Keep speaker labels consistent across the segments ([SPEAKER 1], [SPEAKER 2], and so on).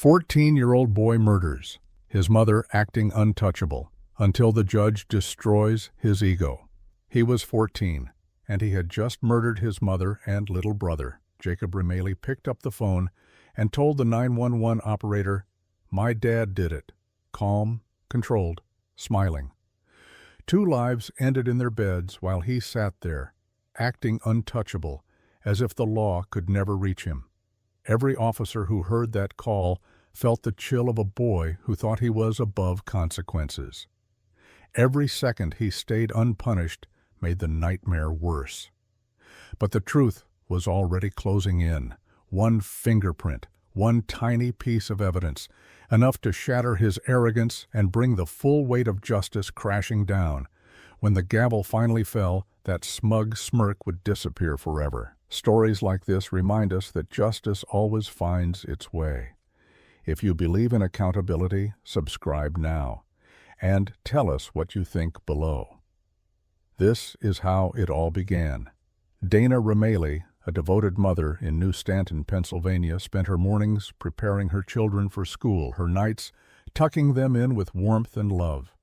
[SPEAKER 1] 14-year-old boy murders, his mother acting untouchable, until the judge destroys his ego. He was 14, and he had just murdered his mother and little brother. Jacob Remeli picked up the phone and told the 911 operator, "My dad did it." Calm, controlled, smiling. 2 lives ended in their beds while he sat there, acting untouchable, as if the law could never reach him. Every officer who heard that call felt the chill of a boy who thought he was above consequences. Every second he stayed unpunished made the nightmare worse. But the truth was already closing in. One fingerprint, one tiny piece of evidence, enough to shatter his arrogance and bring the full weight of justice crashing down. When the gavel finally fell, that smug smirk would disappear forever. Stories like this remind us that justice always finds its way. If you believe in accountability, subscribe now, and tell us what you think below. This is how it all began. Dana Remeli, a devoted mother in New Stanton, Pennsylvania, spent her mornings preparing her children for school, her nights tucking them in with warmth and love.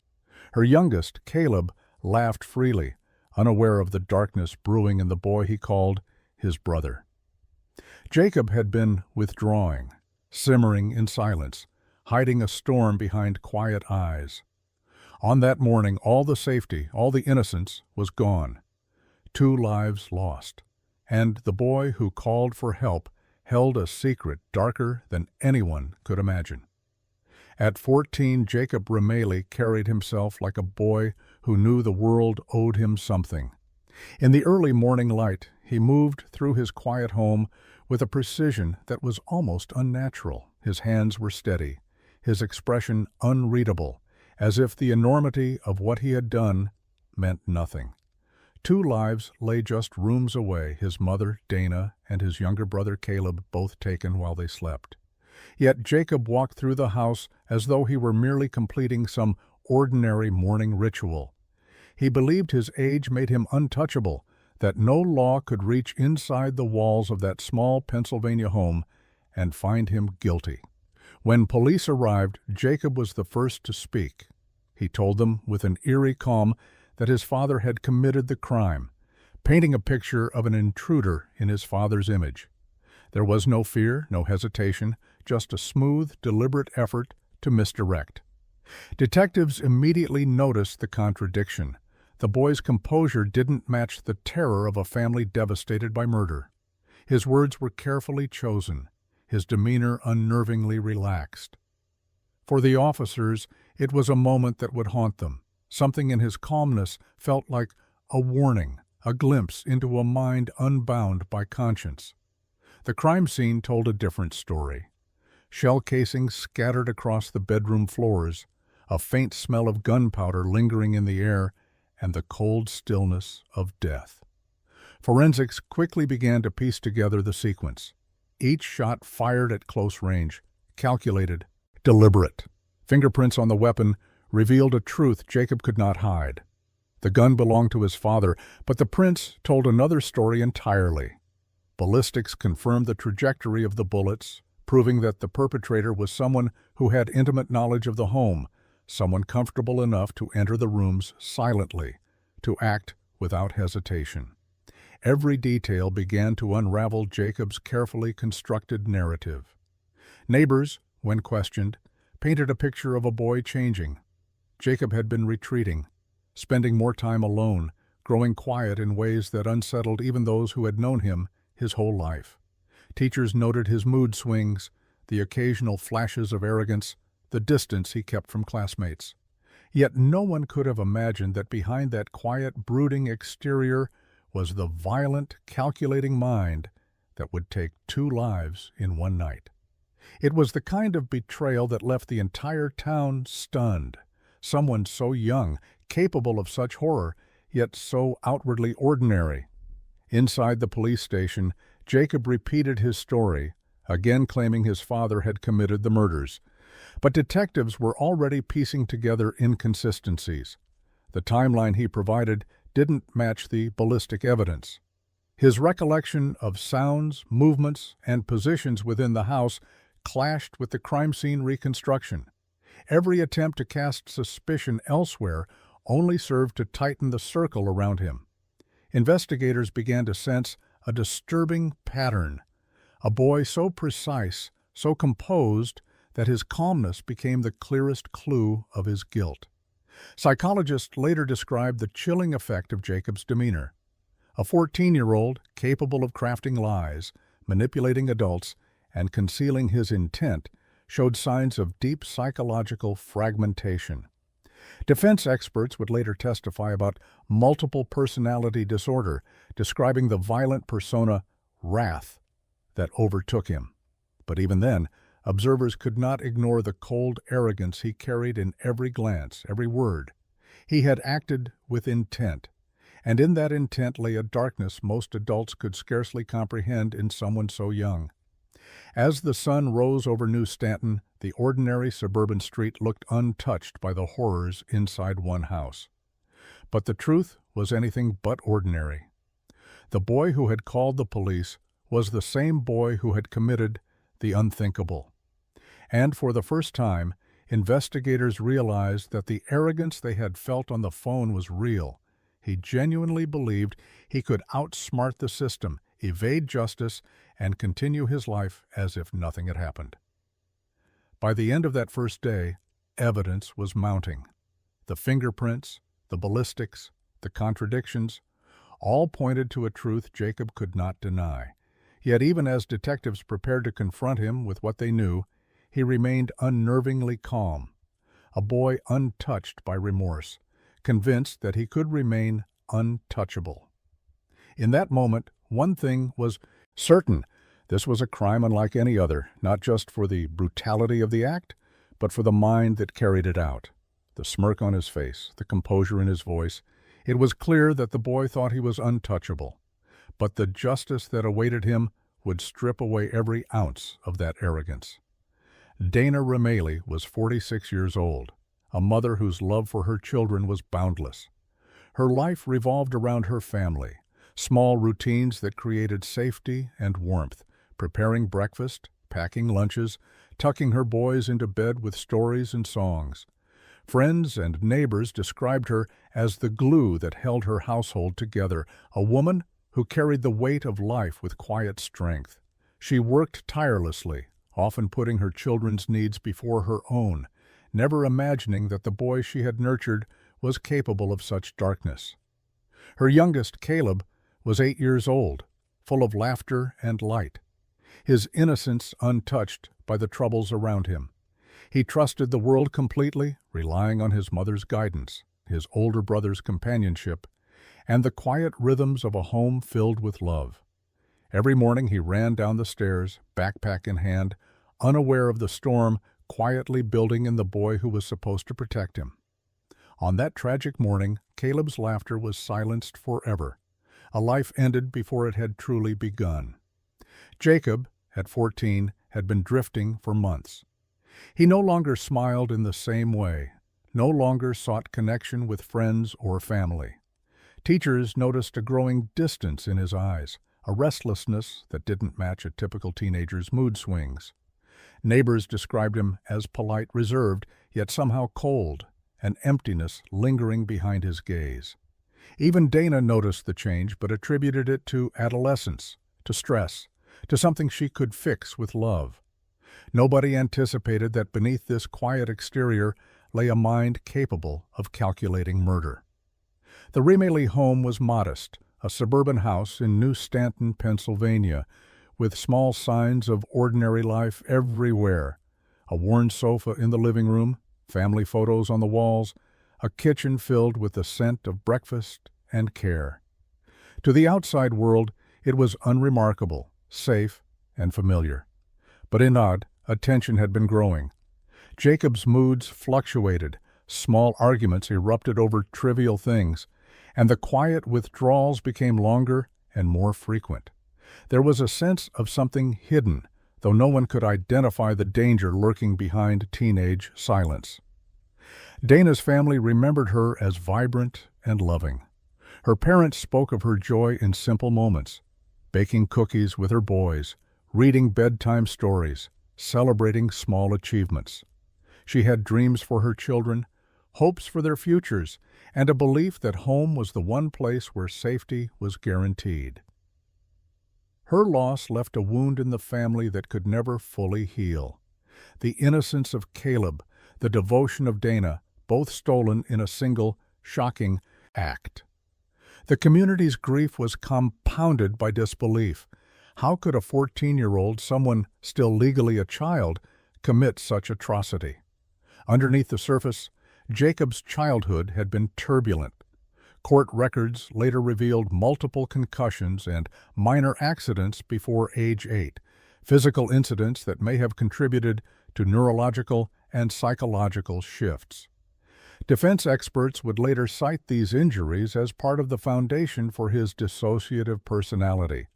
[SPEAKER 1] Her youngest, Caleb, laughed freely, unaware of the darkness brewing in the boy he called his brother. Jacob had been withdrawing, simmering in silence, hiding a storm behind quiet eyes. On that morning, all the safety, all the innocence was gone. 2 lives lost. And the boy who called for help held a secret darker than anyone could imagine. At 14, Jacob Remeli carried himself like a boy who knew the world owed him something. In the early morning light, he moved through his quiet home with a precision that was almost unnatural. His hands were steady, his expression unreadable, as if the enormity of what he had done meant nothing. 2 lives lay just rooms away, his mother, Dana, and his younger brother, Caleb, both taken while they slept. Yet Jacob walked through the house as though he were merely completing some ordinary morning ritual. He believed his age made him untouchable, that no law could reach inside the walls of that small Pennsylvania home and find him guilty. When police arrived, Jacob was the first to speak. He told them with an eerie calm that his father had committed the crime, painting a picture of an intruder in his father's image. There was no fear, no hesitation, just a smooth, deliberate effort to misdirect. Detectives immediately noticed the contradiction. The boy's composure didn't match the terror of a family devastated by murder. His words were carefully chosen, his demeanor unnervingly relaxed. For the officers, it was a moment that would haunt them. Something in his calmness felt like a warning, a glimpse into a mind unbound by conscience. The crime scene told a different story. Shell casings scattered across the bedroom floors, a faint smell of gunpowder lingering in the air, and the cold stillness of death. Forensics quickly began to piece together the sequence. Each shot fired at close range, calculated, deliberate. Fingerprints on the weapon revealed a truth Jacob could not hide. The gun belonged to his father, but the prints told another story entirely. Ballistics confirmed the trajectory of the bullets, proving that the perpetrator was someone who had intimate knowledge of the home, someone comfortable enough to enter the rooms silently, to act without hesitation. Every detail began to unravel Jacob's carefully constructed narrative. Neighbors, when questioned, painted a picture of a boy changing. Jacob had been retreating, spending more time alone, growing quiet in ways that unsettled even those who had known him his whole life. Teachers noted his mood swings, the occasional flashes of arrogance, the distance he kept from classmates. Yet no one could have imagined that behind that quiet, brooding exterior was the violent, calculating mind that would take 2 lives in one night. It was the kind of betrayal that left the entire town stunned. Someone so young, capable of such horror, yet so outwardly ordinary. Inside the police station, Jacob repeated his story, again claiming his father had committed the murders. But detectives were already piecing together inconsistencies. The timeline he provided didn't match the ballistic evidence. His recollection of sounds, movements, and positions within the house clashed with the crime scene reconstruction. Every attempt to cast suspicion elsewhere only served to tighten the circle around him. Investigators began to sense a disturbing pattern. A boy so precise, so composed, that his calmness became the clearest clue of his guilt. Psychologists later described the chilling effect of Jacob's demeanor. A 14-year-old capable of crafting lies, manipulating adults, and concealing his intent showed signs of deep psychological fragmentation. Defense experts would later testify about multiple personality disorder, describing the violent persona wrath that overtook him. But even then, observers could not ignore the cold arrogance he carried in every glance, every word. He had acted with intent, and in that intent lay a darkness most adults could scarcely comprehend in someone so young. As the sun rose over New Stanton, the ordinary suburban street looked untouched by the horrors inside one house. But the truth was anything but ordinary. The boy who had called the police was the same boy who had committed the unthinkable. And for the first time, investigators realized that the arrogance they had felt on the phone was real. He genuinely believed he could outsmart the system, evade justice, and continue his life as if nothing had happened. By the end of that first day, evidence was mounting. The fingerprints, the ballistics, the contradictions, all pointed to a truth Jacob could not deny. Yet even as detectives prepared to confront him with what they knew, he remained unnervingly calm, a boy untouched by remorse, convinced that he could remain untouchable. In that moment, one thing was certain: this was a crime unlike any other, not just for the brutality of the act, but for the mind that carried it out. The smirk on his face, the composure in his voice, it was clear that the boy thought he was untouchable. But the justice that awaited him would strip away every ounce of that arrogance. Dana Rameli was 46 years old, a mother whose love for her children was boundless. Her life revolved around her family, small routines that created safety and warmth, preparing breakfast, packing lunches, tucking her boys into bed with stories and songs. Friends and neighbors described her as the glue that held her household together, a woman who carried the weight of life with quiet strength. She worked tirelessly, often putting her children's needs before her own, never imagining that the boy she had nurtured was capable of such darkness. Her youngest, Caleb, was 8 years old, full of laughter and light, his innocence untouched by the troubles around him. He trusted the world completely, relying on his mother's guidance, his older brother's companionship, and the quiet rhythms of a home filled with love. Every morning he ran down the stairs, backpack in hand, unaware of the storm quietly building in the boy who was supposed to protect him. On that tragic morning, Caleb's laughter was silenced forever. A life ended before it had truly begun. Jacob, at 14, had been drifting for months. He no longer smiled in the same way, no longer sought connection with friends or family. Teachers noticed a growing distance in his eyes, a restlessness that didn't match a typical teenager's mood swings. Neighbors described him as polite, reserved, yet somehow cold, an emptiness lingering behind his gaze. Even Dana noticed the change, but attributed it to adolescence, to stress, to something she could fix with love. Nobody anticipated that beneath this quiet exterior lay a mind capable of calculating murder. The Rameli home was modest, a suburban house in New Stanton, Pennsylvania, with small signs of ordinary life everywhere. A worn sofa in the living room, family photos on the walls, a kitchen filled with the scent of breakfast and care. To the outside world, it was unremarkable, safe, and familiar. But inside, a tension had been growing. Jacob's moods fluctuated, small arguments erupted over trivial things, and the quiet withdrawals became longer and more frequent. There was a sense of something hidden, though no one could identify the danger lurking behind teenage silence. Dana's family remembered her as vibrant and loving. Her parents spoke of her joy in simple moments, baking cookies with her boys, reading bedtime stories, celebrating small achievements. She had dreams for her children, hopes for their futures, and a belief that home was the one place where safety was guaranteed. Her loss left a wound in the family that could never fully heal. The innocence of Caleb, the devotion of Dana, both stolen in a single, shocking act. The community's grief was compounded by disbelief. How could a 14-year-old, someone still legally a child, commit such atrocity? Underneath the surface, Jacob's childhood had been turbulent. Court records later revealed multiple concussions and minor accidents before age 8, physical incidents that may have contributed to neurological and psychological shifts. Defense experts would later cite these injuries as part of the foundation for his dissociative personality.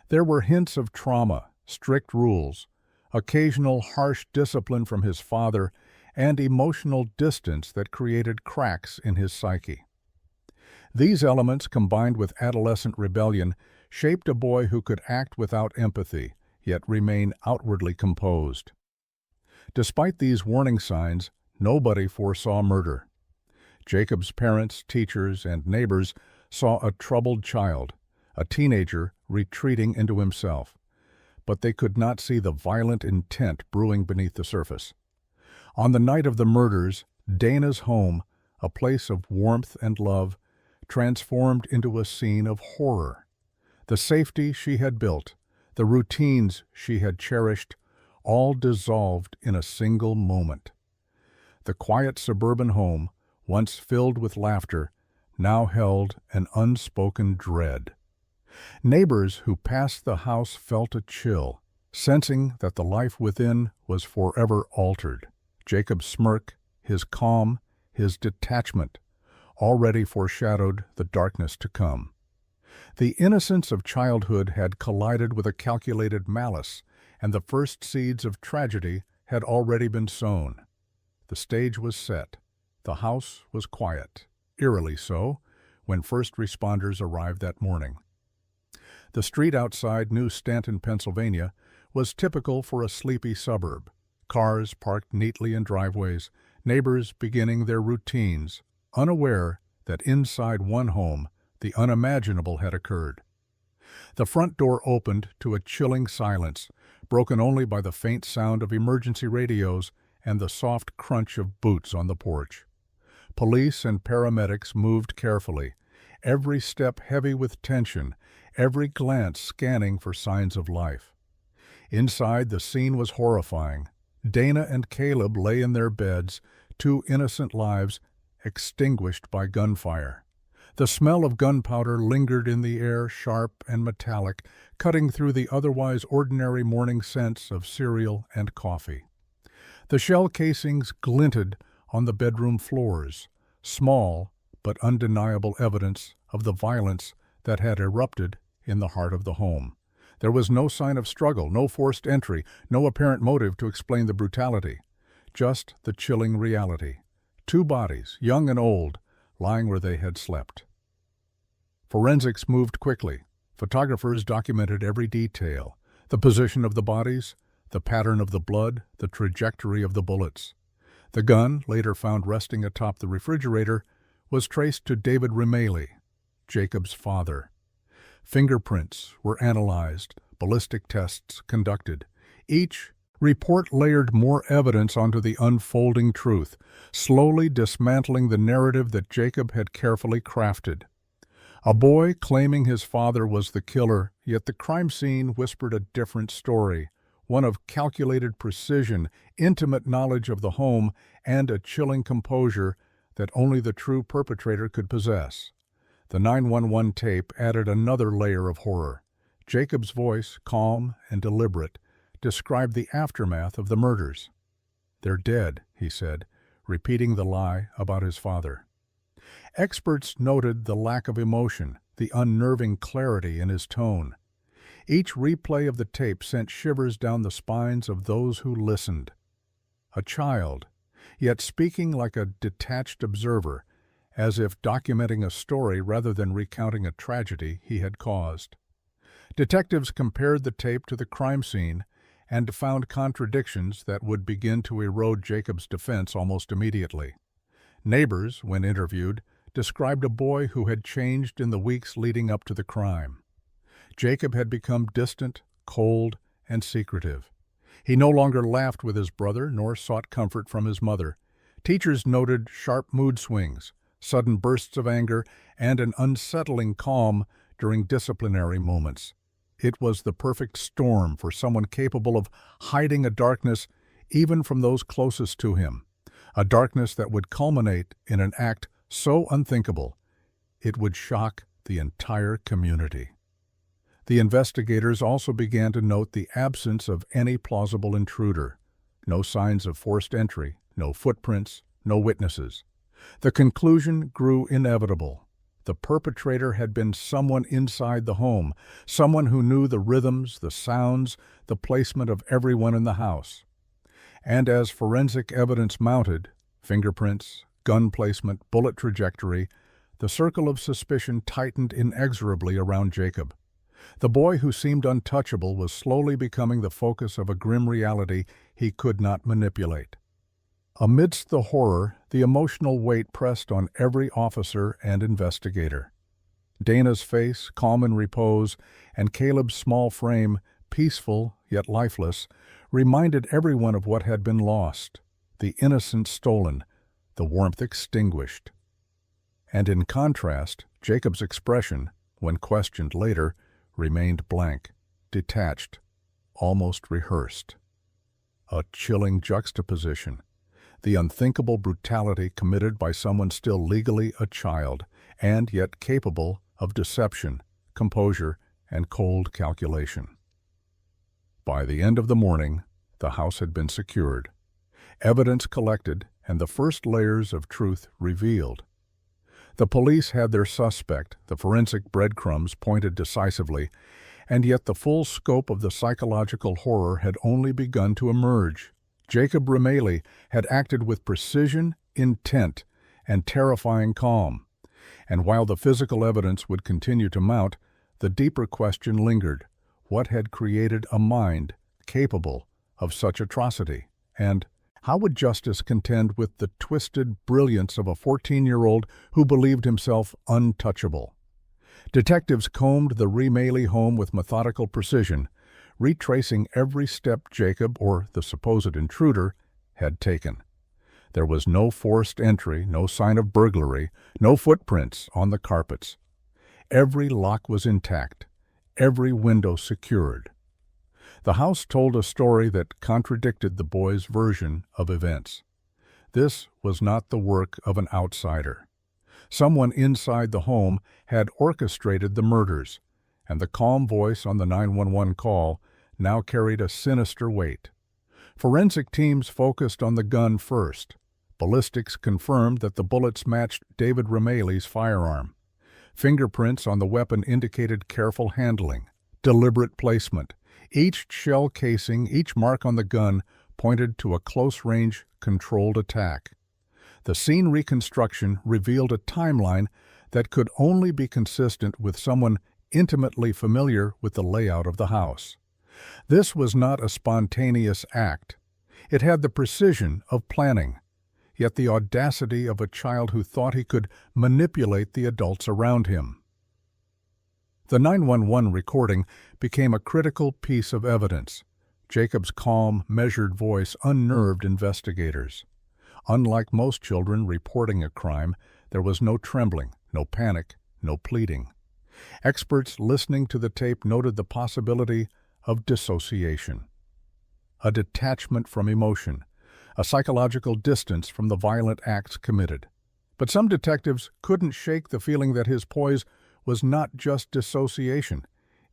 [SPEAKER 1] There were hints of trauma, strict rules, occasional harsh discipline from his father, and emotional distance that created cracks in his psyche. These elements, combined with adolescent rebellion, shaped a boy who could act without empathy, yet remain outwardly composed. Despite these warning signs, nobody foresaw murder. Jacob's parents, teachers, and neighbors saw a troubled child, a teenager retreating into himself, but they could not see the violent intent brewing beneath the surface. On the night of the murders, Dana's home, a place of warmth and love, transformed into a scene of horror. The safety she had built, the routines she had cherished, all dissolved in a single moment. The quiet suburban home, once filled with laughter, now held an unspoken dread. Neighbors who passed the house felt a chill, sensing that the life within was forever altered. Jacob's smirk, his calm, his detachment, already foreshadowed the darkness to come. The innocence of childhood had collided with a calculated malice, and the first seeds of tragedy had already been sown. The stage was set. The house was quiet, eerily so, when first responders arrived that morning. The street outside New Stanton, Pennsylvania, was typical for a sleepy suburb. Cars parked neatly in driveways, neighbors beginning their routines, unaware that inside one home the unimaginable had occurred. The front door opened to a chilling silence, broken only by the faint sound of emergency radios and the soft crunch of boots on the porch. Police and paramedics moved carefully, every step heavy with tension, every glance scanning for signs of life. Inside, the scene was horrifying. Dana and Caleb lay in their beds, two innocent lives extinguished by gunfire. The smell of gunpowder lingered in the air, sharp and metallic, cutting through the otherwise ordinary morning scents of cereal and coffee. The shell casings glinted on the bedroom floors, small but undeniable evidence of the violence that had erupted in the heart of the home. There was no sign of struggle, no forced entry, no apparent motive to explain the brutality. Just the chilling reality. Two bodies, young and old, lying where they had slept. Forensics moved quickly. Photographers documented every detail: the position of the bodies, the pattern of the blood, the trajectory of the bullets. The gun, later found resting atop the refrigerator, was traced to David Remeli, Jacob's father. Fingerprints were analyzed, ballistic tests conducted. Each report layered more evidence onto the unfolding truth, slowly dismantling the narrative that Jacob had carefully crafted. A boy claiming his father was the killer, yet the crime scene whispered a different story, one of calculated precision, intimate knowledge of the home, and a chilling composure that only the true perpetrator could possess. The 911 tape added another layer of horror. Jacob's voice, calm and deliberate, described the aftermath of the murders. "They're dead," he said, repeating the lie about his father. Experts noted the lack of emotion, the unnerving clarity in his tone. Each replay of the tape sent shivers down the spines of those who listened. A child, yet speaking like a detached observer, as if documenting a story rather than recounting a tragedy he had caused. Detectives compared the tape to the crime scene, and found contradictions that would begin to erode Jacob's defense almost immediately. Neighbors, when interviewed, described a boy who had changed in the weeks leading up to the crime. Jacob had become distant, cold, and secretive. He no longer laughed with his brother nor sought comfort from his mother. Teachers noted sharp mood swings, sudden bursts of anger, and an unsettling calm during disciplinary moments. It was the perfect storm for someone capable of hiding a darkness even from those closest to him, a darkness that would culminate in an act so unthinkable it would shock the entire community. The investigators also began to note the absence of any plausible intruder. No signs of forced entry, no footprints, no witnesses. The conclusion grew inevitable. The perpetrator had been someone inside the home, someone who knew the rhythms, the sounds, the placement of everyone in the house. And as forensic evidence mounted, fingerprints, gun placement, bullet trajectory, the circle of suspicion tightened inexorably around Jacob. The boy who seemed untouchable was slowly becoming the focus of a grim reality he could not manipulate. Amidst the horror, the emotional weight pressed on every officer and investigator. Dana's face, calm in repose, and Caleb's small frame, peaceful yet lifeless, reminded everyone of what had been lost, the innocence stolen, the warmth extinguished. And in contrast, Jacob's expression, when questioned later, remained blank, detached, almost rehearsed. A chilling juxtaposition. The unthinkable brutality committed by someone still legally a child, and yet capable of deception, composure, and cold calculation. By the end of the morning, the house had been secured, evidence collected, and the first layers of truth revealed. The police had their suspect, the forensic breadcrumbs pointed decisively, and yet the full scope of the psychological horror had only begun to emerge. Jacob Remeli had acted with precision, intent, and terrifying calm. And while the physical evidence would continue to mount, the deeper question lingered. What had created a mind capable of such atrocity? And how would justice contend with the twisted brilliance of a 14-year-old who believed himself untouchable? Detectives combed the Remeli home with methodical precision, retracing every step Jacob, or the supposed intruder, had taken. There was no forced entry, no sign of burglary, no footprints on the carpets. Every lock was intact, every window secured. The house told a story that contradicted the boy's version of events. This was not the work of an outsider. Someone inside the home had orchestrated the murders, and the calm voice on the 911 call now carried a sinister weight. Forensic teams focused on the gun first. Ballistics confirmed that the bullets matched David Remeli's firearm. Fingerprints on the weapon indicated careful handling, deliberate placement. Each shell casing, each mark on the gun pointed to a close-range, controlled attack. The scene reconstruction revealed a timeline that could only be consistent with someone intimately familiar with the layout of the house. This was not a spontaneous act. It had the precision of planning, yet the audacity of a child who thought he could manipulate the adults around him. The 911 recording became a critical piece of evidence. Jacob's calm, measured voice unnerved investigators. Unlike most children reporting a crime, there was no trembling, no panic, no pleading. Experts listening to the tape noted the possibility of dissociation, a detachment from emotion, a psychological distance from the violent acts committed. But some detectives couldn't shake the feeling that his poise was not just dissociation,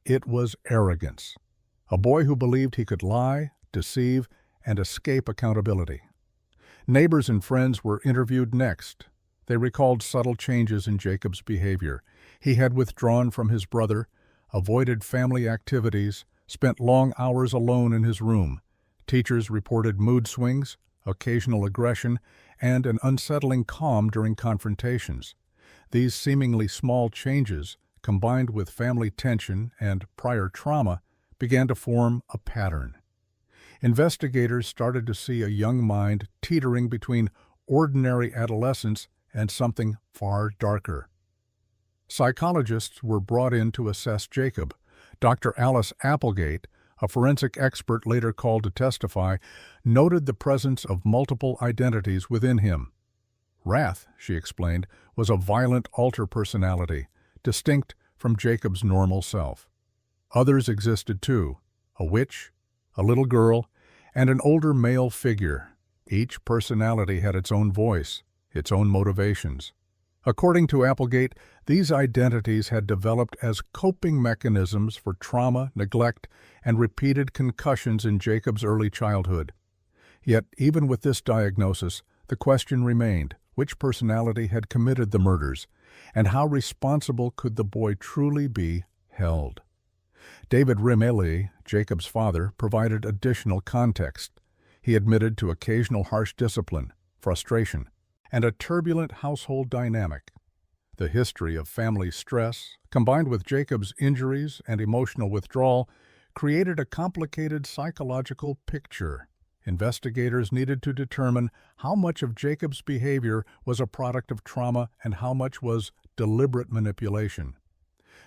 [SPEAKER 1] it was arrogance. A boy who believed he could lie, deceive, and escape accountability. Neighbors and friends were interviewed next. They recalled subtle changes in Jacob's behavior. He had withdrawn from his brother, avoided family activities, spent long hours alone in his room. Teachers reported mood swings, occasional aggression, and an unsettling calm during confrontations. These seemingly small changes, combined with family tension and prior trauma, began to form a pattern. Investigators started to see a young mind teetering between ordinary adolescence and something far darker. Psychologists were brought in to assess Jacob. Dr. Alice Applegate, a forensic expert later called to testify, noted the presence of multiple identities within him. Wrath, she explained, was a violent alter personality, distinct from Jacob's normal self. Others existed too: a witch, a little girl, and an older male figure. Each personality had its own voice, its own motivations. According to Applegate, these identities had developed as coping mechanisms for trauma, neglect, and repeated concussions in Jacob's early childhood. Yet, even with this diagnosis, the question remained: which personality had committed the murders, and how responsible could the boy truly be held? David Rimele, Jacob's father, provided additional context. He admitted to occasional harsh discipline, frustration, and a turbulent household dynamic. The history of family stress, combined with Jacob's injuries and emotional withdrawal, created a complicated psychological picture. Investigators needed to determine how much of Jacob's behavior was a product of trauma and how much was deliberate manipulation.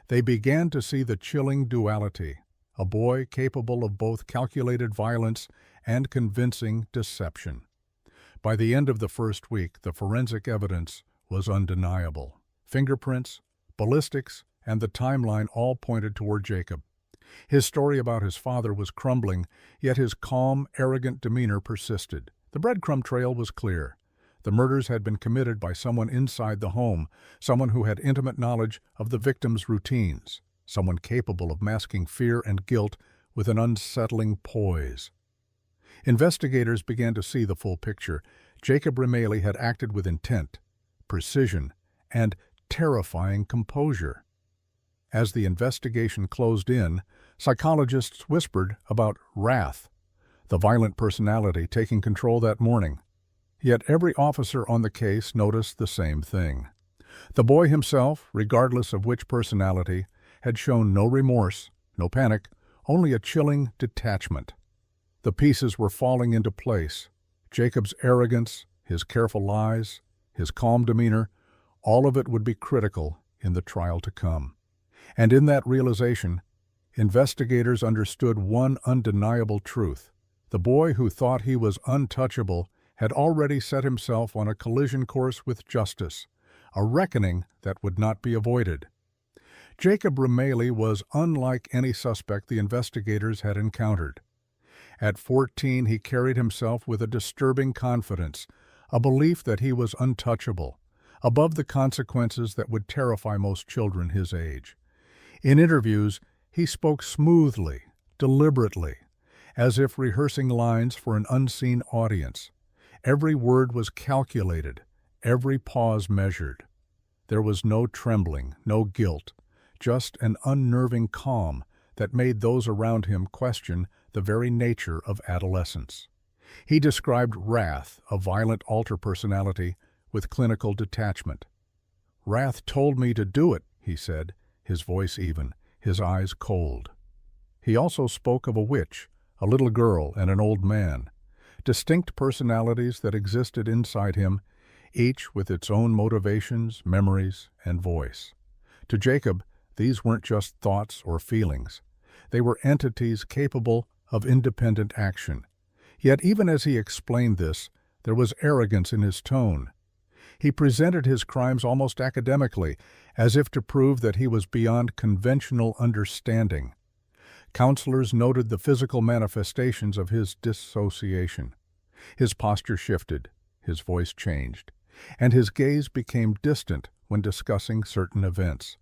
[SPEAKER 1] They began to see the chilling duality: a boy capable of both calculated violence and convincing deception. By the end of the first week, the forensic evidence was undeniable. Fingerprints, ballistics, and the timeline all pointed toward Jacob. His story about his father was crumbling, yet his calm, arrogant demeanor persisted. The breadcrumb trail was clear. The murders had been committed by someone inside the home, someone who had intimate knowledge of the victim's routines, someone capable of masking fear and guilt with an unsettling poise. Investigators began to see the full picture. Jacob Rimele had acted with intent, precision, and terrifying composure. As the investigation closed in, psychologists whispered about wrath, the violent personality taking control that morning. Yet every officer on the case noticed the same thing. The boy himself, regardless of which personality, had shown no remorse, no panic, only a chilling detachment. The pieces were falling into place. Jacob's arrogance, his careful lies, his calm demeanor, all of it would be critical in the trial to come. And in that realization, investigators understood one undeniable truth: the boy who thought he was untouchable had already set himself on a collision course with justice, a reckoning that would not be avoided. Jacob Rimele was unlike any suspect the investigators had encountered. At 14, he carried himself with a disturbing confidence, a belief that he was untouchable, above the consequences that would terrify most children his age. In interviews, he spoke smoothly, deliberately, as if rehearsing lines for an unseen audience. Every word was calculated, every pause measured. There was no trembling, no guilt, just an unnerving calm that made those around him question the very nature of adolescence. He described wrath, a violent alter personality, with clinical detachment. "Wrath told me to do it," he said, his voice even, his eyes cold. He also spoke of a witch, a little girl, and an old man, distinct personalities that existed inside him, each with its own motivations, memories, and voice. To Jacob, these weren't just thoughts or feelings. They were entities capable of independent action. Yet even as he explained this, there was arrogance in his tone. He presented his crimes almost academically, as if to prove that he was beyond conventional understanding. Counselors noted the physical manifestations of his dissociation. His posture shifted, his voice changed, and his gaze became distant when discussing certain events.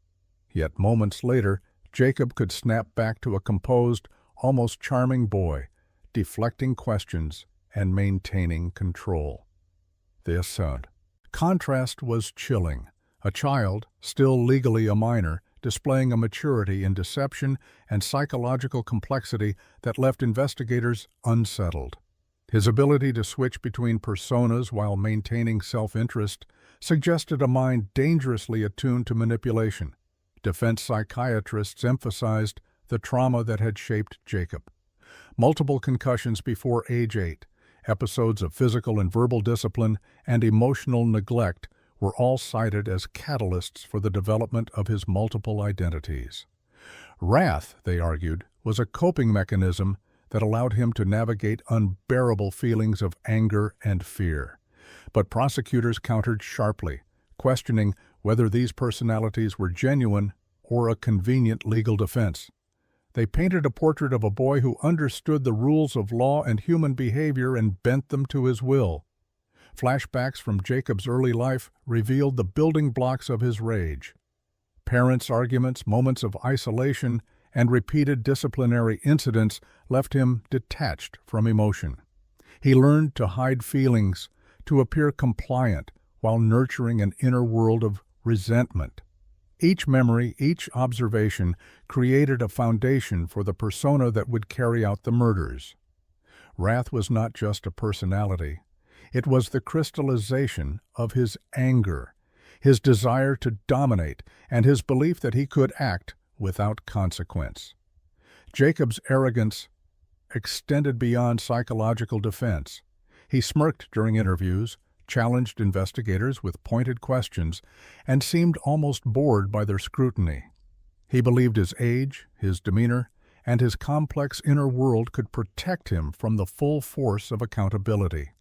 [SPEAKER 1] Yet moments later, Jacob could snap back to a composed, almost charming boy, deflecting questions and maintaining control. This contrast was chilling. A child, still legally a minor, displaying a maturity in deception and psychological complexity that left investigators unsettled. His ability to switch between personas while maintaining self-interest suggested a mind dangerously attuned to manipulation. Defense psychiatrists emphasized the trauma that had shaped Jacob. multiple concussions before age 8, episodes of physical and verbal discipline, and emotional neglect were all cited as catalysts for the development of his multiple identities. Wrath, they argued, was a coping mechanism that allowed him to navigate unbearable feelings of anger and fear. But prosecutors countered sharply, questioning whether these personalities were genuine or a convenient legal defense. They painted a portrait of a boy who understood the rules of law and human behavior and bent them to his will. Flashbacks from Jacob's early life revealed the building blocks of his rage. Parents' arguments, moments of isolation, and repeated disciplinary incidents left him detached from emotion. He learned to hide feelings, to appear compliant, while nurturing an inner world of resentment. Each memory, each observation created a foundation for the persona that would carry out the murders. Wrath was not just a personality. It was the crystallization of his anger, his desire to dominate, and his belief that he could act without consequence. Jacob's arrogance extended beyond psychological defense. He smirked during interviews, challenged investigators with pointed questions, and seemed almost bored by their scrutiny. He believed his age, his demeanor, and his complex inner world could protect him from the full force of accountability.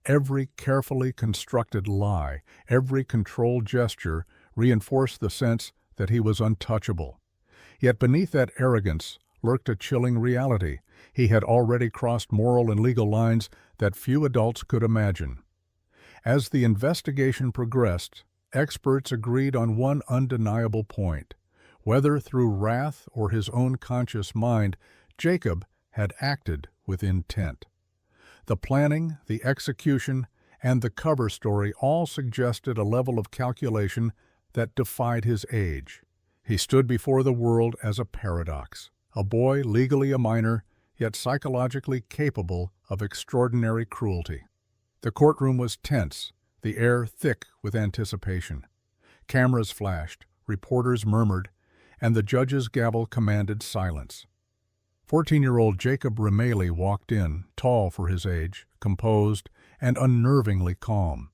[SPEAKER 1] Every carefully constructed lie, every controlled gesture reinforced the sense that he was untouchable. Yet beneath that arrogance lurked a chilling reality. He had already crossed moral and legal lines that few adults could imagine. As the investigation progressed, experts agreed on one undeniable point. Whether through wrath or his own conscious mind, Jacob had acted with intent. The planning, the execution, and the cover story all suggested a level of calculation that defied his age. He stood before the world as a paradox, a boy legally a minor, yet psychologically capable of extraordinary cruelty. The courtroom was tense, the air thick with anticipation. Cameras flashed, reporters murmured, and the judge's gavel commanded silence. 14-year-old Jacob Remaley walked in, tall for his age, composed, and unnervingly calm.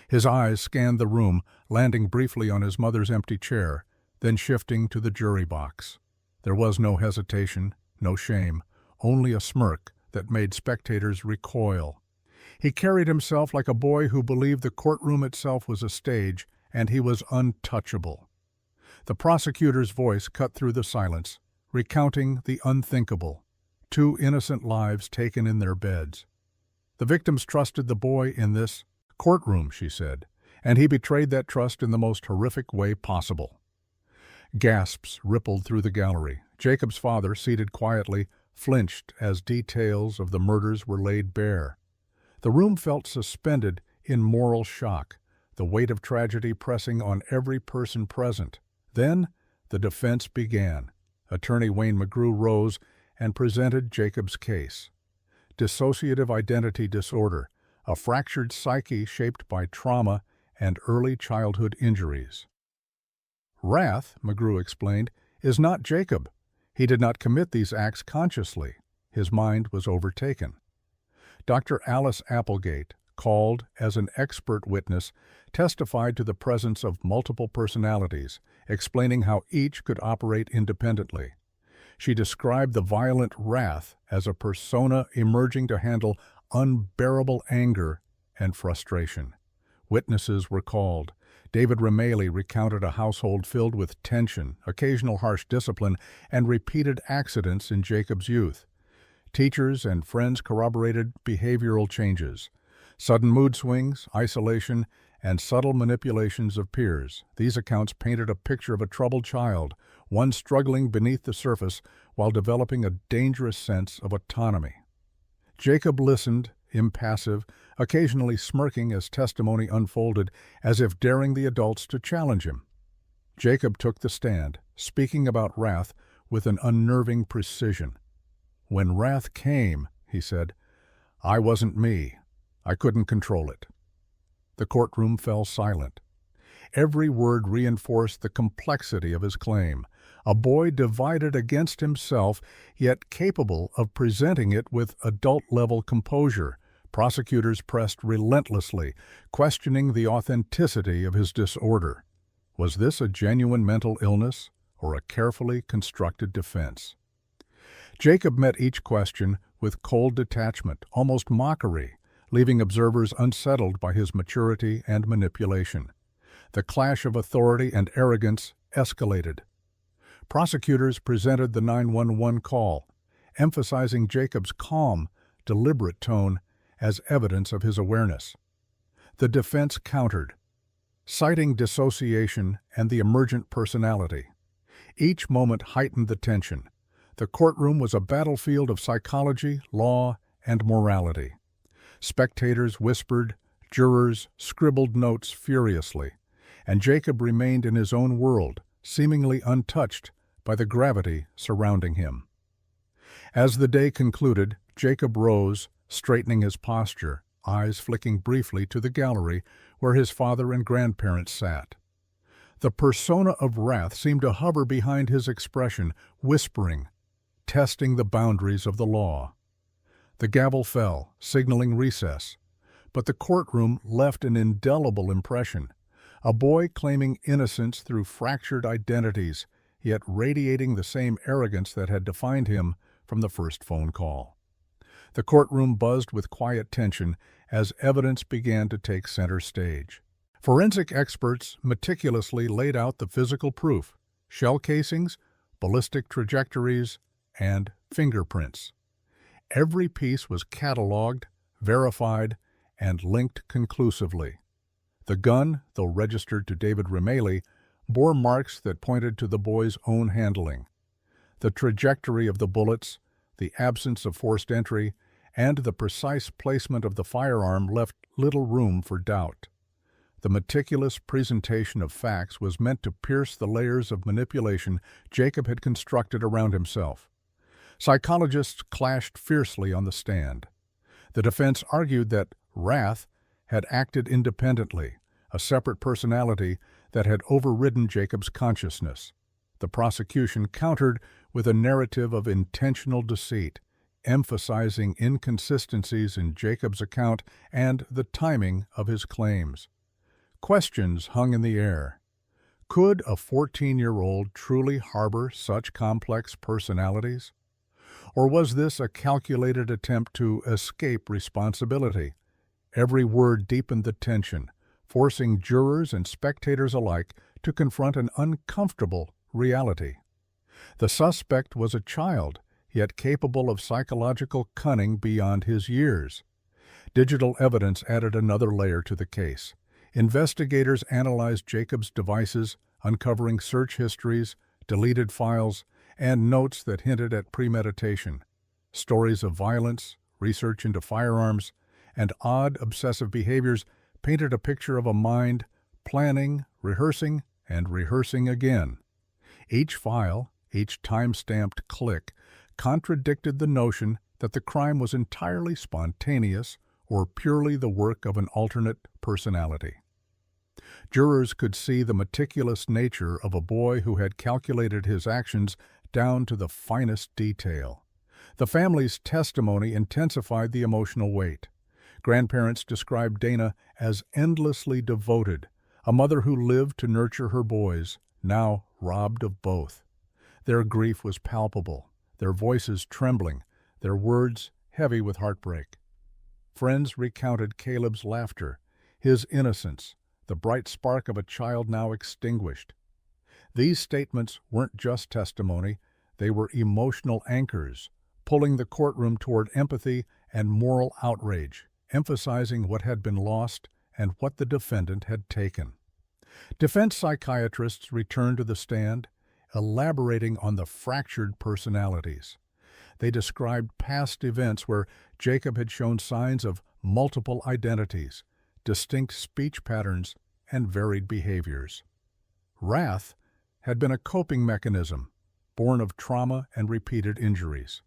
[SPEAKER 1] His eyes scanned the room, landing briefly on his mother's empty chair, then shifting to the jury box. There was no hesitation, no shame, only a smirk that made spectators recoil. He carried himself like a boy who believed the courtroom itself was a stage, and he was untouchable. The prosecutor's voice cut through the silence, recounting the unthinkable, 2 innocent lives taken in their beds. The victims trusted the boy in this courtroom, she said, and he betrayed that trust in the most horrific way possible. Gasps rippled through the gallery. Jacob's father, seated quietly, flinched as details of the murders were laid bare. The room felt suspended in moral shock, the weight of tragedy pressing on every person present. Then the defense began. Attorney Wayne McGrew rose and presented Jacob's case. Dissociative identity disorder, a fractured psyche shaped by trauma and early childhood injuries. Wrath, McGrew explained, is not Jacob. He did not commit these acts consciously. His mind was overtaken. Dr. Alice Applegate, called as an expert witness, testified to the presence of multiple personalities, explaining how each could operate independently. She described the violent wrath as a persona emerging to handle unbearable anger and frustration. Witnesses were called. David Remaley recounted a household filled with tension, occasional harsh discipline, and repeated accidents in Jacob's youth. Teachers and friends corroborated behavioral changes, sudden mood swings, isolation, and subtle manipulations of peers. These accounts painted a picture of a troubled child, one struggling beneath the surface while developing a dangerous sense of autonomy. Jacob listened, impassive, occasionally smirking as testimony unfolded, as if daring the adults to challenge him. Jacob took the stand, speaking about wrath with an unnerving precision. "When wrath came," he said, "I wasn't me. I couldn't control it." The courtroom fell silent. Every word reinforced the complexity of his claim. A boy divided against himself, yet capable of presenting it with adult-level composure. Prosecutors pressed relentlessly, questioning the authenticity of his disorder. Was this a genuine mental illness or a carefully constructed defense? Jacob met each question with cold detachment, almost mockery, leaving observers unsettled by his maturity and manipulation. The clash of authority and arrogance escalated. Prosecutors presented the 911 call, emphasizing Jacob's calm, deliberate tone as evidence of his awareness. The defense countered, citing dissociation and the emergent personality. Each moment heightened the tension. The courtroom was a battlefield of psychology, law, and morality. Spectators whispered, jurors scribbled notes furiously, and Jacob remained in his own world, seemingly untouched by the gravity surrounding him. As the day concluded, Jacob rose, straightening his posture, eyes flicking briefly to the gallery where his father and grandparents sat. The persona of wrath seemed to hover behind his expression, whispering, testing the boundaries of the law. The gavel fell, signaling recess, but the courtroom left an indelible impression. A boy claiming innocence through fractured identities, yet radiating the same arrogance that had defined him from the first phone call. The courtroom buzzed with quiet tension as evidence began to take center stage. Forensic experts meticulously laid out the physical proof: shell casings, ballistic trajectories, and fingerprints. Every piece was cataloged, verified, and linked conclusively. The gun, though registered to David Remaley, bore marks that pointed to the boy's own handling. The trajectory of the bullets, the absence of forced entry, and the precise placement of the firearm left little room for doubt. The meticulous presentation of facts was meant to pierce the layers of manipulation Jacob had constructed around himself. Psychologists clashed fiercely on the stand. The defense argued that wrath had acted independently, a separate personality that had overridden Jacob's consciousness. The prosecution countered with a narrative of intentional deceit, emphasizing inconsistencies in Jacob's account and the timing of his claims. Questions hung in the air. Could a 14-year-old truly harbor such complex personalities? Or was this a calculated attempt to escape responsibility? Every word deepened the tension, forcing jurors and spectators alike to confront an uncomfortable reality. The suspect was a child, yet capable of psychological cunning beyond his years. Digital evidence added another layer to the case. Investigators analyzed Jacob's devices, uncovering search histories, deleted files, and notes that hinted at premeditation. Stories of violence, research into firearms, and odd obsessive behaviors painted a picture of a mind planning, rehearsing, and rehearsing again. Each file, each time-stamped click, contradicted the notion that the crime was entirely spontaneous or purely the work of an alternate personality. Jurors could see the meticulous nature of a boy who had calculated his actions down to the finest detail. The family's testimony intensified the emotional weight. Grandparents described Dana as endlessly devoted, a mother who lived to nurture her boys, now robbed of both. Their grief was palpable, their voices trembling, their words heavy with heartbreak. Friends recounted Caleb's laughter, his innocence, the bright spark of a child now extinguished. These statements weren't just testimony, they were emotional anchors, pulling the courtroom toward empathy and moral outrage, emphasizing what had been lost and what the defendant had taken. Defense psychiatrists returned to the stand, elaborating on the fractured personalities. They described past events where Jacob had shown signs of multiple identities, distinct speech patterns, and varied behaviors. Wrath had been a coping mechanism, born of trauma and repeated injuries.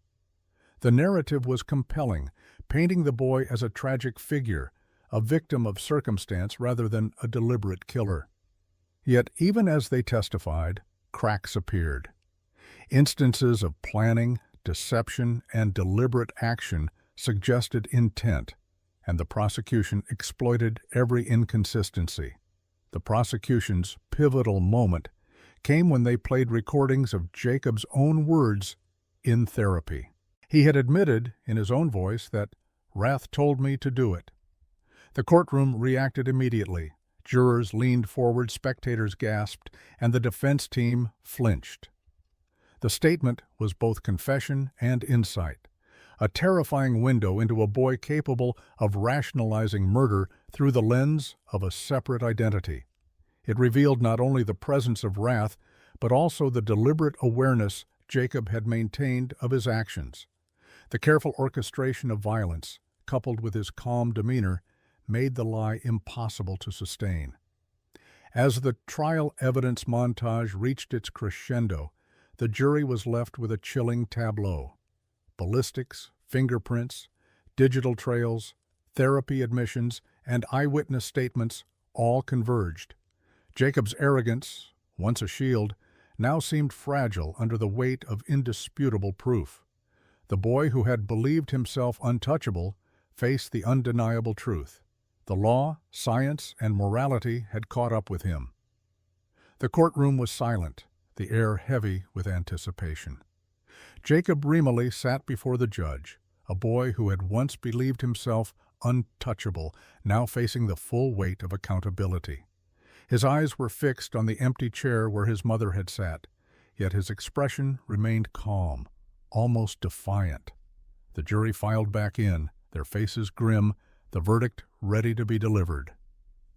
[SPEAKER 1] The narrative was compelling, painting the boy as a tragic figure, a victim of circumstance rather than a deliberate killer. Yet even as they testified, cracks appeared. Instances of planning, deception, and deliberate action suggested intent, and the prosecution exploited every inconsistency. The prosecution's pivotal moment came when they played recordings of Jacob's own words in therapy. He had admitted, in his own voice, that "Wrath told me to do it." The courtroom reacted immediately. Jurors leaned forward, spectators gasped, and the defense team flinched. The statement was both confession and insight, a terrifying window into a boy capable of rationalizing murder through the lens of a separate identity. It revealed not only the presence of wrath, but also the deliberate awareness Jacob had maintained of his actions. The careful orchestration of violence, coupled with his calm demeanor, made the lie impossible to sustain. As the trial evidence montage reached its crescendo, the jury was left with a chilling tableau. Ballistics, fingerprints, digital trails, therapy admissions, and eyewitness statements all converged. Jacob's arrogance, once a shield, now seemed fragile under the weight of indisputable proof. The boy who had believed himself untouchable faced the undeniable truth. The law, science, and morality had caught up with him. The courtroom was silent, the air heavy with anticipation. Jacob Remely sat before the judge, a boy who had once believed himself untouchable, now facing the full weight of accountability. His eyes were fixed on the empty chair where his mother had sat, yet his expression remained calm, almost defiant. The jury filed back in, their faces grim, the verdict ready to be delivered.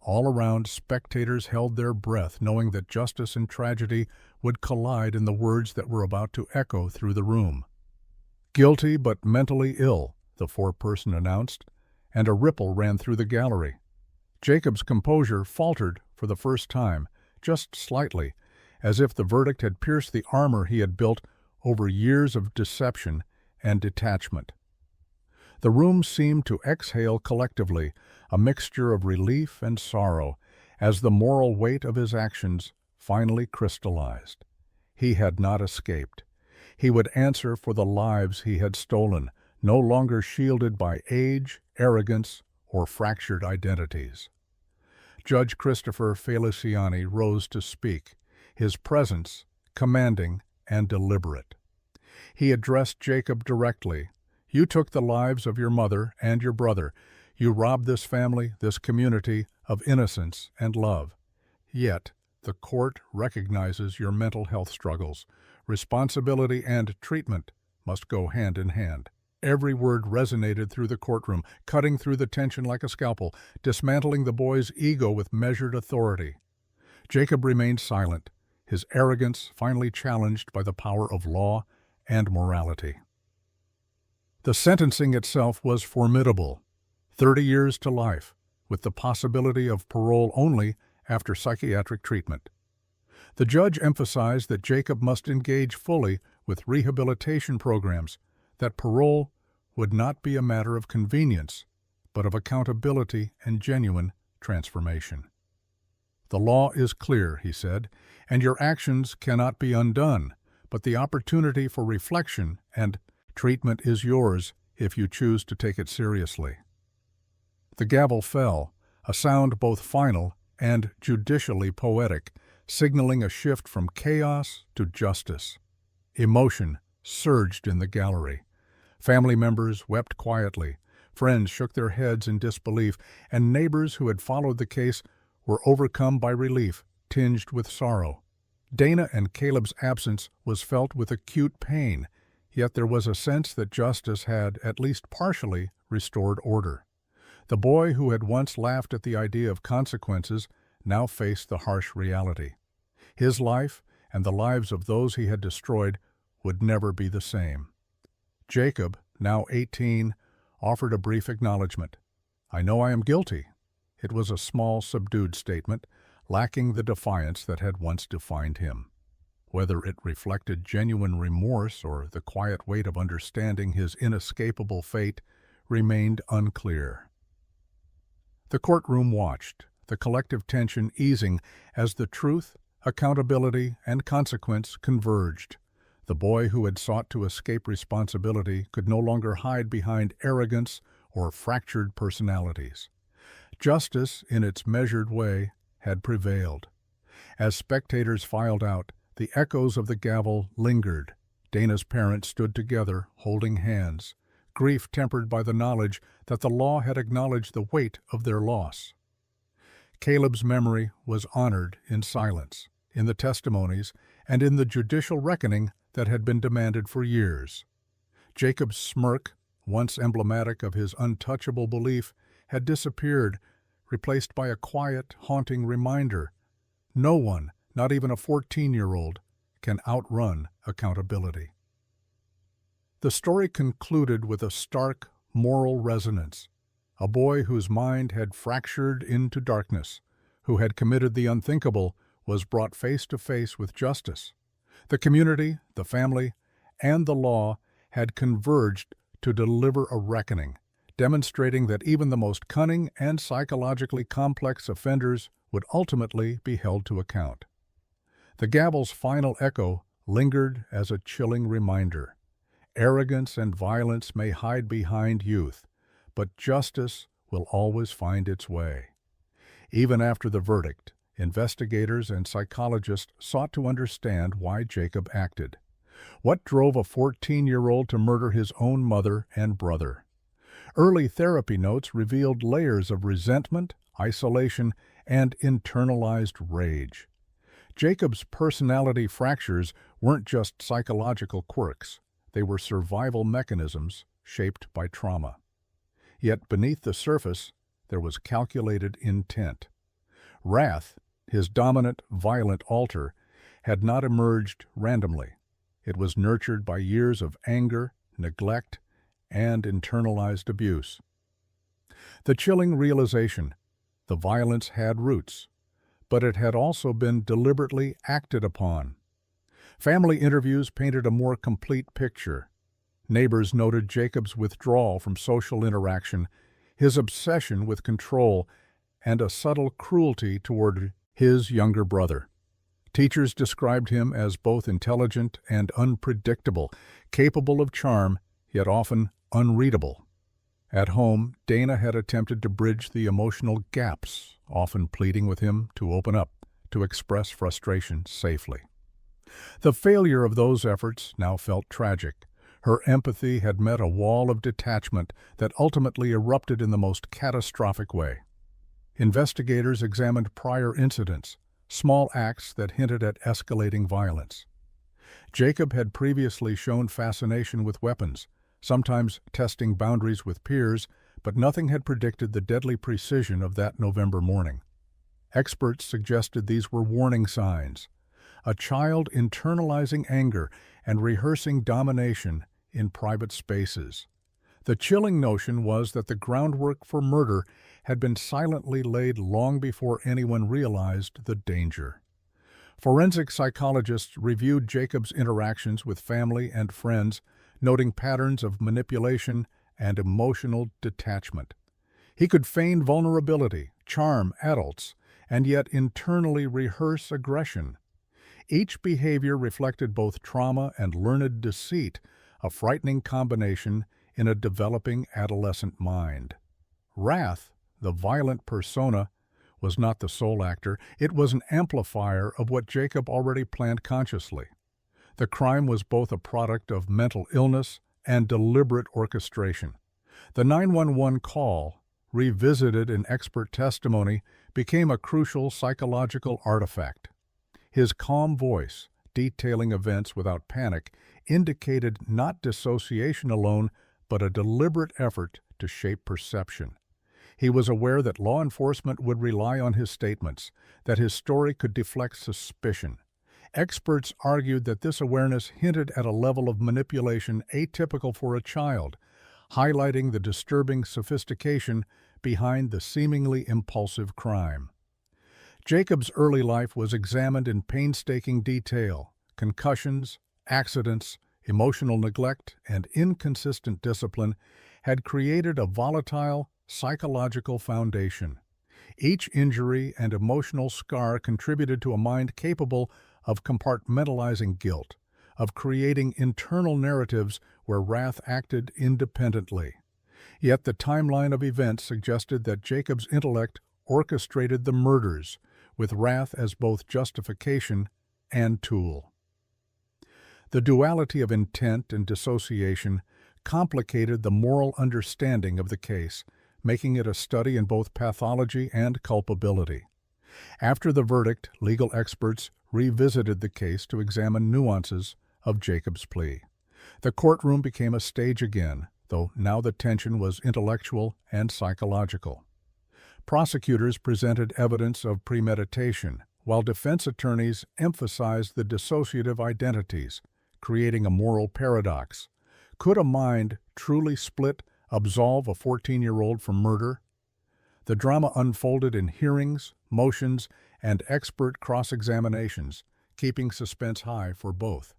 [SPEAKER 1] All around, spectators held their breath, knowing that justice and tragedy would collide in the words that were about to echo through the room. "Guilty but mentally ill," the foreperson announced, and a ripple ran through the gallery. Jacob's composure faltered for the first time, just slightly, as if the verdict had pierced the armor he had built over years of deception and detachment. The room seemed to exhale collectively, a mixture of relief and sorrow, as the moral weight of his actions finally crystallized. He had not escaped. He would answer for the lives he had stolen, no longer shielded by age, arrogance, or fractured identities. Judge Christopher Feliciani rose to speak, his presence commanding and deliberate. He addressed Jacob directly. "You took the lives of your mother and your brother. You robbed this family, this community, of innocence and love. Yet, the court recognizes your mental health struggles. Responsibility and treatment must go hand in hand." Every word resonated through the courtroom, cutting through the tension like a scalpel, dismantling the boy's ego with measured authority. Jacob remained silent, his arrogance finally challenged by the power of law and morality. The sentencing itself was formidable. 30 years to life, with the possibility of parole only after psychiatric treatment. The judge emphasized that Jacob must engage fully with rehabilitation programs, that parole would not be a matter of convenience, but of accountability and genuine transformation. "The law is clear," he said, "and your actions cannot be undone, but the opportunity for reflection and treatment is yours if you choose to take it seriously." The gavel fell, a sound both final and judicially poetic, signaling a shift from chaos to justice. Emotion surged in the gallery. Family members wept quietly, friends shook their heads in disbelief, and neighbors who had followed the case were overcome by relief, tinged with sorrow. Dana and Caleb's absence was felt with acute pain, yet there was a sense that justice had, at least partially, restored order. The boy who had once laughed at the idea of consequences now faced the harsh reality. His life, and the lives of those he had destroyed, would never be the same. Jacob, now 18, offered a brief acknowledgement. "I know I am guilty." It was a small, subdued statement, lacking the defiance that had once defined him. Whether it reflected genuine remorse or the quiet weight of understanding his inescapable fate remained unclear. The courtroom watched, the collective tension easing as the truth, accountability, and consequence converged. The boy who had sought to escape responsibility could no longer hide behind arrogance or fractured personalities. Justice, in its measured way, had prevailed. As spectators filed out, the echoes of the gavel lingered. Dana's parents stood together, holding hands, grief tempered by the knowledge that the law had acknowledged the weight of their loss. Caleb's memory was honored in silence, in the testimonies, and in the judicial reckoning that had been demanded for years. Jacob's smirk, once emblematic of his untouchable belief, had disappeared, replaced by a quiet, haunting reminder: no one, not even a 14-year-old, can outrun accountability. The story concluded with a stark moral resonance. A boy whose mind had fractured into darkness, who had committed the unthinkable, was brought face to face with justice. The community, the family, and the law had converged to deliver a reckoning, demonstrating that even the most cunning and psychologically complex offenders would ultimately be held to account. The gavel's final echo lingered as a chilling reminder. Arrogance and violence may hide behind youth, but justice will always find its way. Even after the verdict, investigators and psychologists sought to understand why Jacob acted. What drove a 14-year-old to murder his own mother and brother? Early therapy notes revealed layers of resentment, isolation, and internalized rage. Jacob's personality fractures weren't just psychological quirks. They were survival mechanisms shaped by trauma. Yet beneath the surface, there was calculated intent. Wrath, his dominant, violent alter, had not emerged randomly. It was nurtured by years of anger, neglect, and internalized abuse. The chilling realization: the violence had roots, but it had also been deliberately acted upon. Family interviews painted a more complete picture. Neighbors noted Jacob's withdrawal from social interaction, his obsession with control, and a subtle cruelty toward his younger brother. Teachers described him as both intelligent and unpredictable, capable of charm, yet often unreadable. At home, Dana had attempted to bridge the emotional gaps, often pleading with him to open up, to express frustration safely. The failure of those efforts now felt tragic. Her empathy had met a wall of detachment that ultimately erupted in the most catastrophic way. Investigators examined prior incidents, small acts that hinted at escalating violence. Jacob had previously shown fascination with weapons, sometimes testing boundaries with peers, but nothing had predicted the deadly precision of that November morning. Experts suggested these were warning signs: a child internalizing anger and rehearsing domination in private spaces. The chilling notion was that the groundwork for murder had been silently laid long before anyone realized the danger. Forensic psychologists reviewed Jacob's interactions with family and friends, noting patterns of manipulation and emotional detachment. He could feign vulnerability, charm adults, and yet internally rehearse aggression. Each behavior reflected both trauma and learned deceit, a frightening combination in a developing adolescent mind. Wrath, the violent persona, was not the sole actor. It was an amplifier of what Jacob already planned consciously. The crime was both a product of mental illness and deliberate orchestration. The 911 call, revisited in expert testimony, became a crucial psychological artifact. His calm voice, detailing events without panic, indicated not dissociation alone, but a deliberate effort to shape perception. He was aware that law enforcement would rely on his statements, that his story could deflect suspicion. Experts argued that this awareness hinted at a level of manipulation atypical for a child, highlighting the disturbing sophistication behind the seemingly impulsive crime. Jacob's early life was examined in painstaking detail. Concussions, accidents, emotional neglect, and inconsistent discipline had created a volatile, psychological foundation. Each injury and emotional scar contributed to a mind capable of compartmentalizing guilt, of creating internal narratives where wrath acted independently. Yet the timeline of events suggested that Jacob's intellect orchestrated the murders, with wrath as both justification and tool. The duality of intent and dissociation complicated the moral understanding of the case, making it a study in both pathology and culpability. After the verdict, legal experts revisited the case to examine nuances of Jacob's plea. The courtroom became a stage again, though now the tension was intellectual and psychological. Prosecutors presented evidence of premeditation, while defense attorneys emphasized the dissociative identities, creating a moral paradox. Could a mind truly split absolve a 14-year-old from murder? The drama unfolded in hearings, motions, and expert cross-examinations, keeping suspense high for both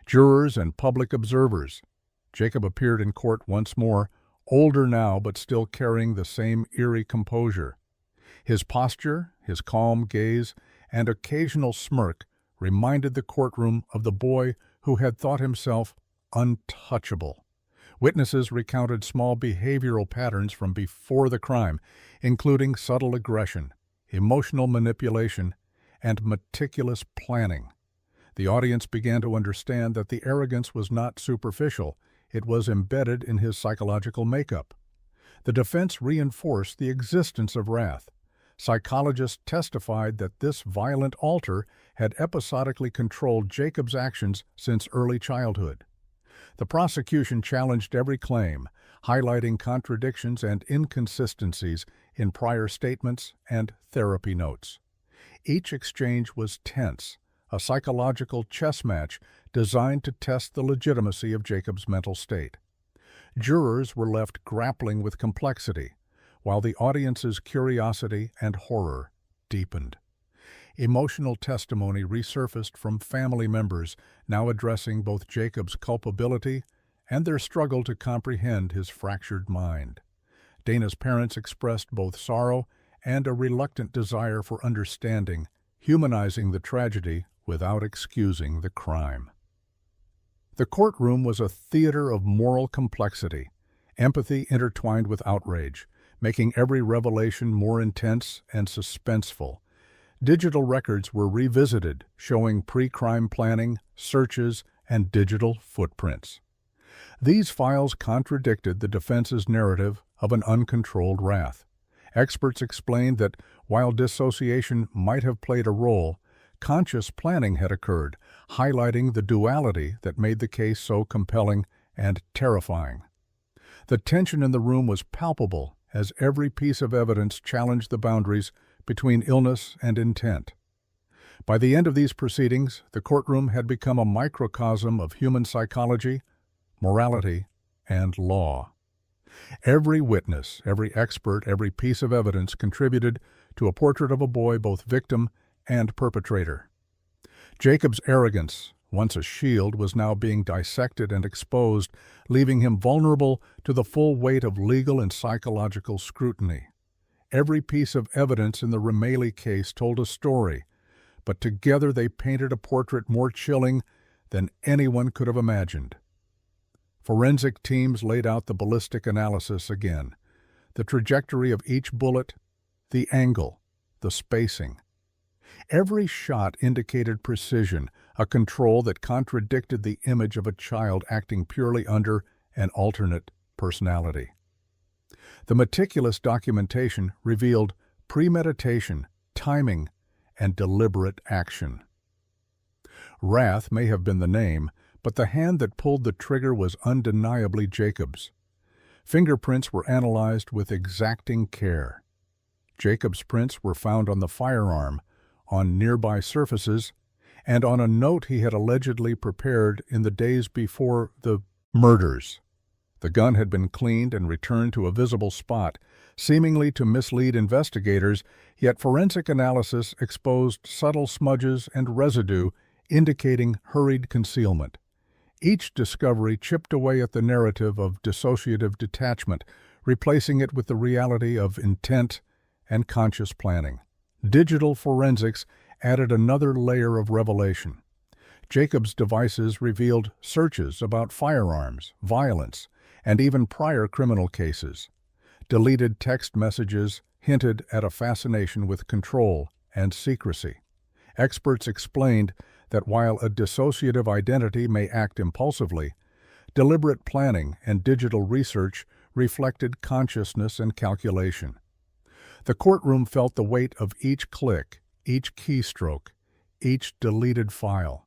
[SPEAKER 1] jurors and public observers. Jacob appeared in court once more, older now but still carrying the same eerie composure. His posture, his calm gaze, and occasional smirk reminded the courtroom of the boy who had thought himself untouchable. Witnesses recounted small behavioral patterns from before the crime, including subtle aggression, emotional manipulation, and meticulous planning. The audience began to understand that the arrogance was not superficial, it was embedded in his psychological makeup. The defense reinforced the existence of wrath. Psychologists testified that this violent alter had episodically controlled Jacob's actions since early childhood. The prosecution challenged every claim, highlighting contradictions and inconsistencies in prior statements and therapy notes. Each exchange was tense, a psychological chess match designed to test the legitimacy of Jacob's mental state. Jurors were left grappling with complexity, while the audience's curiosity and horror deepened. Emotional testimony resurfaced from family members, now addressing both Jacob's culpability and their struggle to comprehend his fractured mind. Dana's parents expressed both sorrow and a reluctant desire for understanding, humanizing the tragedy without excusing the crime. The courtroom was a theater of moral complexity, empathy intertwined with outrage, making every revelation more intense and suspenseful. Digital records were revisited, showing pre-crime planning, searches, and digital footprints. These files contradicted the defense's narrative of an uncontrolled wrath. Experts explained that while dissociation might have played a role, conscious planning had occurred, highlighting the duality that made the case so compelling and terrifying. The tension in the room was palpable as every piece of evidence challenged the boundaries between illness and intent. By the end of these proceedings, the courtroom had become a microcosm of human psychology, morality, and law. Every witness, every expert, every piece of evidence contributed to a portrait of a boy both victim and perpetrator. Jacob's arrogance, once a shield, was now being dissected and exposed, leaving him vulnerable to the full weight of legal and psychological scrutiny. Every piece of evidence in the Ramaley case told a story, but together they painted a portrait more chilling than anyone could have imagined. Forensic teams laid out the ballistic analysis again, the trajectory of each bullet, the angle, the spacing. Every shot indicated precision, a control that contradicted the image of a child acting purely under an alternate personality. The meticulous documentation revealed premeditation, timing, and deliberate action. Wrath may have been the name, but the hand that pulled the trigger was undeniably Jacob's. Fingerprints were analyzed with exacting care. Jacob's prints were found on the firearm, on nearby surfaces, and on a note he had allegedly prepared in the days before the murders. The gun had been cleaned and returned to a visible spot, seemingly to mislead investigators, yet forensic analysis exposed subtle smudges and residue indicating hurried concealment. Each discovery chipped away at the narrative of dissociative detachment, replacing it with the reality of intent and conscious planning. Digital forensics added another layer of revelation. Jacob's devices revealed searches about firearms, violence, and even prior criminal cases. Deleted text messages hinted at a fascination with control and secrecy. Experts explained that while a dissociative identity may act impulsively, deliberate planning and digital research reflected consciousness and calculation. The courtroom felt the weight of each click, each keystroke, each deleted file,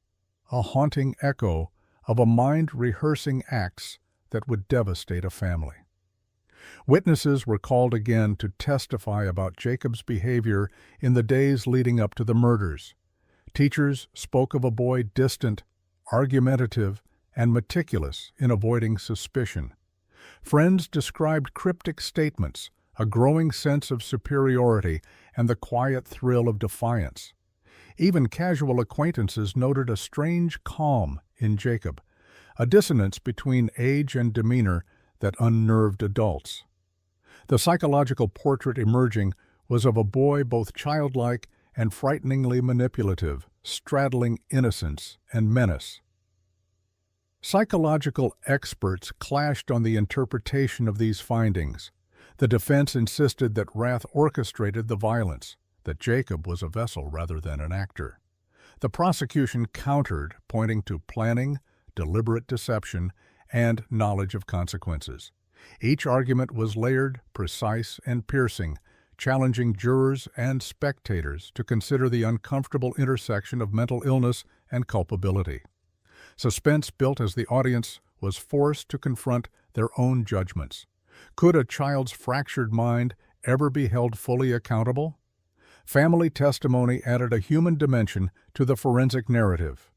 [SPEAKER 1] a haunting echo of a mind rehearsing acts that would devastate a family. Witnesses were called again to testify about Jacob's behavior in the days leading up to the murders. Teachers spoke of a boy distant, argumentative, and meticulous in avoiding suspicion. Friends described cryptic statements, a growing sense of superiority, and the quiet thrill of defiance. Even casual acquaintances noted a strange calm in Jacob, a dissonance between age and demeanor that unnerved adults. The psychological portrait emerging was of a boy both childlike and frighteningly manipulative, straddling innocence and menace. Psychological experts clashed on the interpretation of these findings. The defense insisted that Rath orchestrated the violence, that Jacob was a vessel rather than an actor. The prosecution countered, pointing to planning, deliberate deception, and knowledge of consequences. Each argument was layered, precise, and piercing, challenging jurors and spectators to consider the uncomfortable intersection of mental illness and culpability. Suspense built as the audience was forced to confront their own judgments. Could a child's fractured mind ever be held fully accountable? Family testimony added a human dimension to the forensic narrative.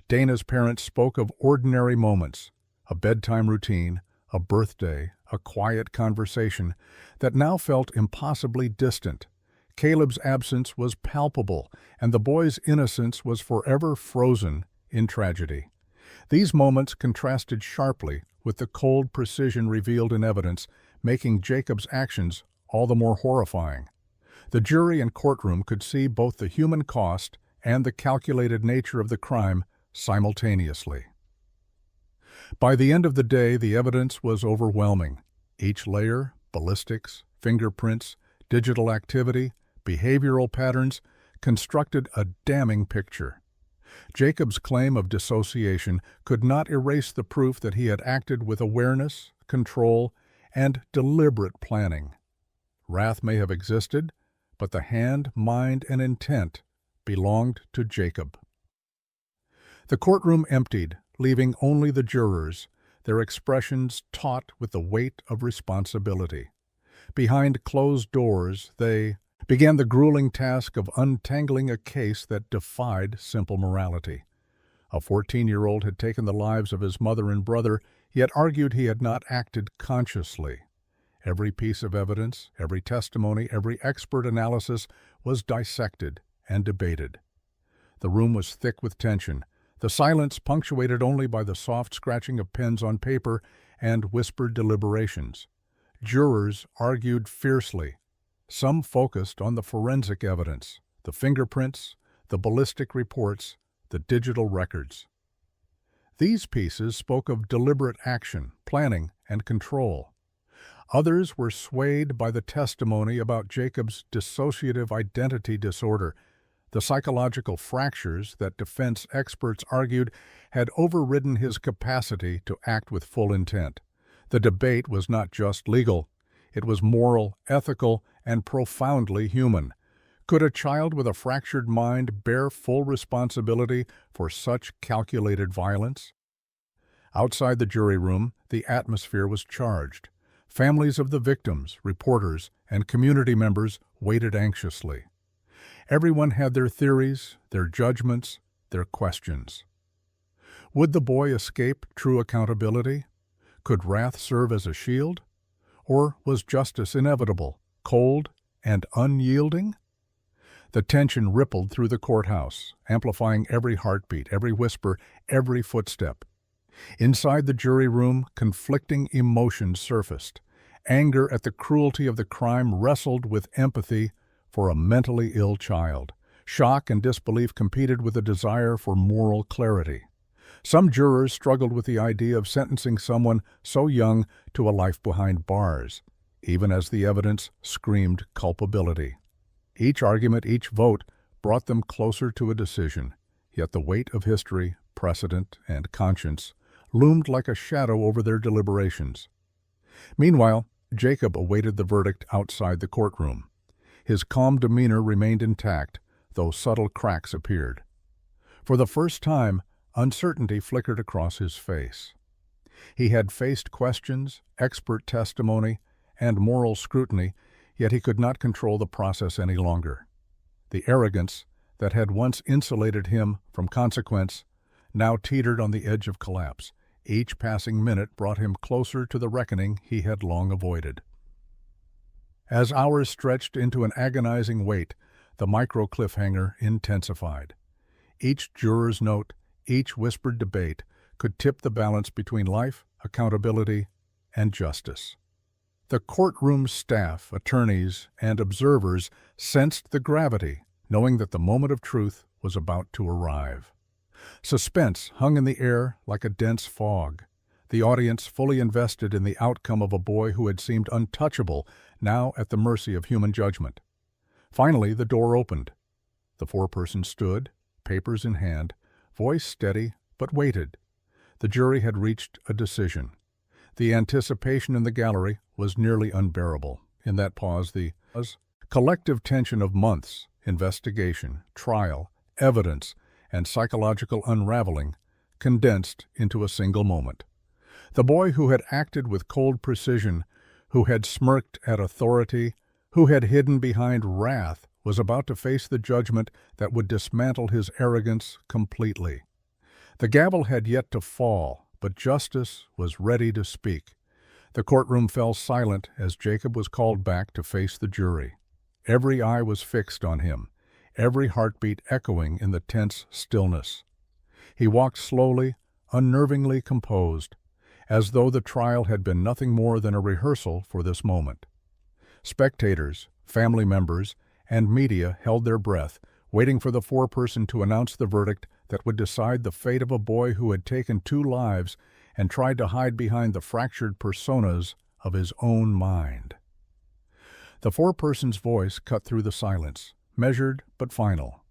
[SPEAKER 1] Dana's parents spoke of ordinary moments, a bedtime routine, a birthday, a quiet conversation that now felt impossibly distant. Caleb's absence was palpable, and the boy's innocence was forever frozen in tragedy. These moments contrasted sharply with the cold precision revealed in evidence, making Jacob's actions all the more horrifying. The jury and courtroom could see both the human cost and the calculated nature of the crime simultaneously. By the end of the day, the evidence was overwhelming. Each layer, ballistics, fingerprints, digital activity, behavioral patterns, constructed a damning picture. Jacob's claim of dissociation could not erase the proof that he had acted with awareness, control, and deliberate planning. Wrath may have existed, but the hand, mind, and intent belonged to Jacob. The courtroom emptied, leaving only the jurors, their expressions taut with the weight of responsibility. Behind closed doors, they began the grueling task of untangling a case that defied simple morality. A 14-year-old had taken the lives of his mother and brother, yet argued he had not acted consciously. Every piece of evidence, every testimony, every expert analysis was dissected and debated. The room was thick with tension, the silence punctuated only by the soft scratching of pens on paper and whispered deliberations. Jurors argued fiercely. Some focused on the forensic evidence, the fingerprints, the ballistic reports, the digital records. These pieces spoke of deliberate action, planning, and control. Others were swayed by the testimony about Jacob's dissociative identity disorder. The psychological fractures that defense experts argued had overridden his capacity to act with full intent. The debate was not just legal. It was moral, ethical, and profoundly human. Could a child with a fractured mind bear full responsibility for such calculated violence? Outside the jury room, the atmosphere was charged. Families of the victims, reporters, and community members waited anxiously. Everyone had their theories, their judgments, their questions. Would the boy escape true accountability? Could wrath serve as a shield? Or was justice inevitable, cold, and unyielding? The tension rippled through the courthouse, amplifying every heartbeat, every whisper, every footstep. Inside the jury room, conflicting emotions surfaced. Anger at the cruelty of the crime wrestled with empathy for a mentally ill child. Shock and disbelief competed with a desire for moral clarity. Some jurors struggled with the idea of sentencing someone so young to a life behind bars, even as the evidence screamed culpability. Each argument, each vote, brought them closer to a decision, yet the weight of history, precedent, and conscience loomed like a shadow over their deliberations. Meanwhile, Jacob awaited the verdict outside the courtroom. His calm demeanor remained intact, though subtle cracks appeared. For the first time, uncertainty flickered across his face. He had faced questions, expert testimony, and moral scrutiny, yet he could not control the process any longer. The arrogance that had once insulated him from consequence now teetered on the edge of collapse. Each passing minute brought him closer to the reckoning he had long avoided. As hours stretched into an agonizing wait, the micro-cliffhanger intensified. Each juror's note, each whispered debate, could tip the balance between life, accountability, and justice. The courtroom staff, attorneys, and observers sensed the gravity, knowing that the moment of truth was about to arrive. Suspense hung in the air like a dense fog, the audience fully invested in the outcome of a boy who had seemed untouchable, now at the mercy of human judgment. Finally, the door opened. The foreperson stood, papers in hand, voice steady, but waited. The jury had reached a decision. The anticipation in the gallery was nearly unbearable. In that pause, the collective tension of months, investigation, trial, evidence, and psychological unraveling condensed into a single moment. The boy who had acted with cold precision, who had smirked at authority, who had hidden behind wrath, was about to face the judgment that would dismantle his arrogance completely. The gavel had yet to fall, but justice was ready to speak. The courtroom fell silent as Jacob was called back to face the jury. Every eye was fixed on him, every heartbeat echoing in the tense stillness. He walked slowly, unnervingly composed, as though the trial had been nothing more than a rehearsal for this moment. Spectators, family members, and media held their breath, waiting for the foreperson to announce the verdict that would decide the fate of a boy who had taken 2 lives and tried to hide behind the fractured personas of his own mind. The foreperson's voice cut through the silence, measured but final.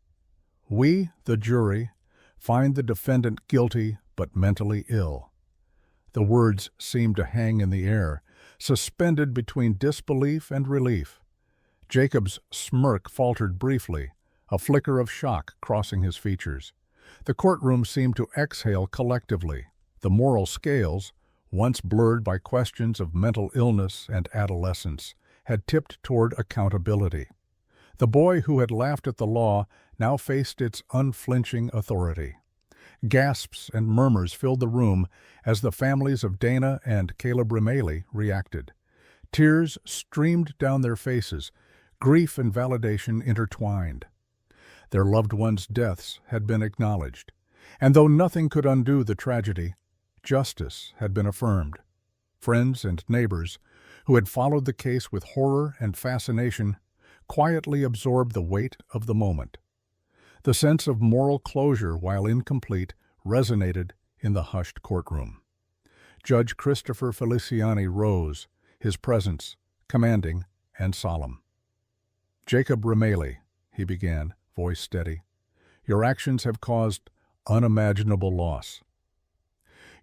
[SPEAKER 1] "We, the jury, find the defendant guilty but mentally ill." The words seemed to hang in the air, suspended between disbelief and relief. Jacob's smirk faltered briefly, a flicker of shock crossing his features. The courtroom seemed to exhale collectively. The moral scales, once blurred by questions of mental illness and adolescence, had tipped toward accountability. The boy who had laughed at the law now faced its unflinching authority. Gasps and murmurs filled the room as the families of Dana and Caleb Remaley reacted. Tears streamed down their faces, grief and validation intertwined. Their loved ones' deaths had been acknowledged, and though nothing could undo the tragedy, justice had been affirmed. Friends and neighbors, who had followed the case with horror and fascination, quietly absorbed the weight of the moment. The sense of moral closure, while incomplete, resonated in the hushed courtroom. Judge Christopher Feliciani rose, his presence commanding and solemn. "Jacob Remaley," he began, voice steady, "your actions have caused unimaginable loss.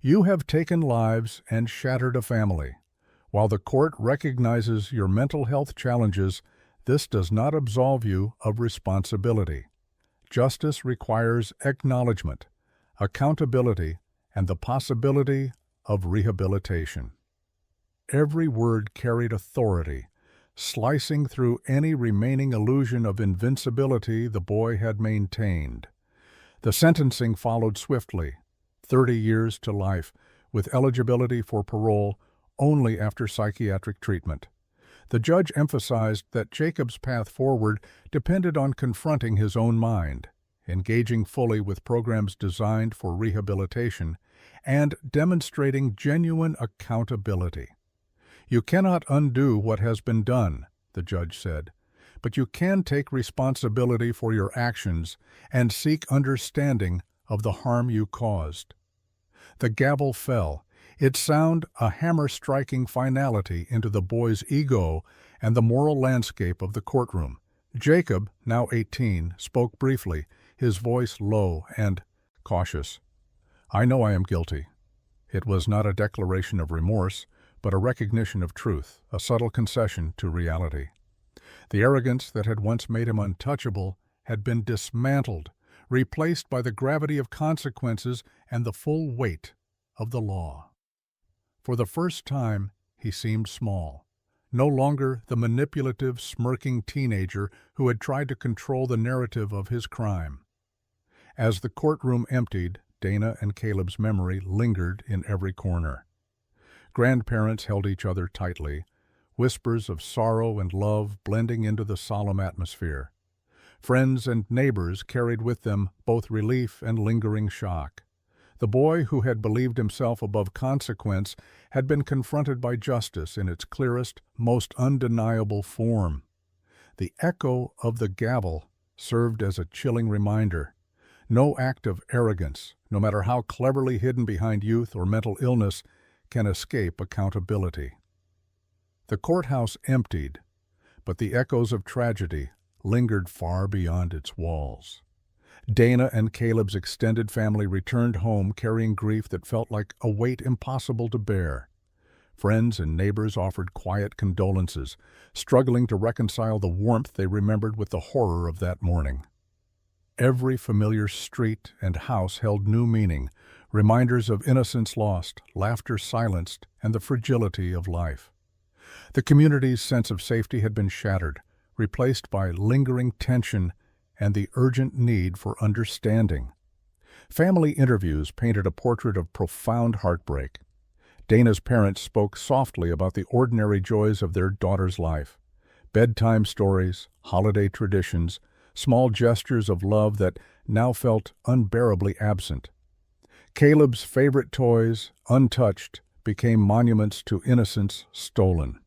[SPEAKER 1] You have taken lives and shattered a family. While the court recognizes your mental health challenges, this does not absolve you of responsibility. Justice requires acknowledgement, accountability, and the possibility of rehabilitation." Every word carried authority, slicing through any remaining illusion of invincibility the boy had maintained. The sentencing followed swiftly, 30 years to life, with eligibility for parole only after psychiatric treatment. The judge emphasized that Jacob's path forward depended on confronting his own mind, engaging fully with programs designed for rehabilitation, and demonstrating genuine accountability. "You cannot undo what has been done," the judge said, "but you can take responsibility for your actions and seek understanding of the harm you caused." The gavel fell, its sound a hammer striking finality into the boy's ego and the moral landscape of the courtroom. Jacob, now 18, spoke briefly, his voice low and cautious. "I know I am guilty." It was not a declaration of remorse, but a recognition of truth, a subtle concession to reality. The arrogance that had once made him untouchable had been dismantled, replaced by the gravity of consequences and the full weight of the law. For the first time, he seemed small, no longer the manipulative, smirking teenager who had tried to control the narrative of his crime. As the courtroom emptied, Dana and Caleb's memory lingered in every corner. Grandparents held each other tightly, whispers of sorrow and love blending into the solemn atmosphere. Friends and neighbors carried with them both relief and lingering shock. The boy who had believed himself above consequence had been confronted by justice in its clearest, most undeniable form. The echo of the gavel served as a chilling reminder. No act of arrogance, no matter how cleverly hidden behind youth or mental illness, can escape accountability. The courthouse emptied, but the echoes of tragedy lingered far beyond its walls. Dana and Caleb's extended family returned home carrying grief that felt like a weight impossible to bear. Friends and neighbors offered quiet condolences, struggling to reconcile the warmth they remembered with the horror of that morning. Every familiar street and house held new meaning, reminders of innocence lost, laughter silenced, and the fragility of life. The community's sense of safety had been shattered, replaced by lingering tension and the urgent need for understanding. Family interviews painted a portrait of profound heartbreak. Dana's parents spoke softly about the ordinary joys of their daughter's life. Bedtime stories, holiday traditions, small gestures of love that now felt unbearably absent. Caleb's favorite toys, untouched, became monuments to innocence stolen.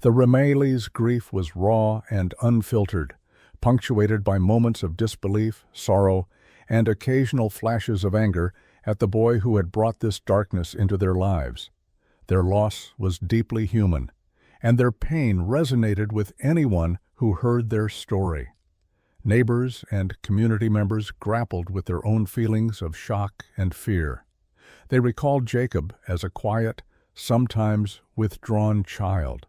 [SPEAKER 1] The Rameli's grief was raw and unfiltered, punctuated by moments of disbelief, sorrow, and occasional flashes of anger at the boy who had brought this darkness into their lives. Their loss was deeply human, and their pain resonated with anyone who heard their story. Neighbors and community members grappled with their own feelings of shock and fear. They recalled Jacob as a quiet, sometimes withdrawn child,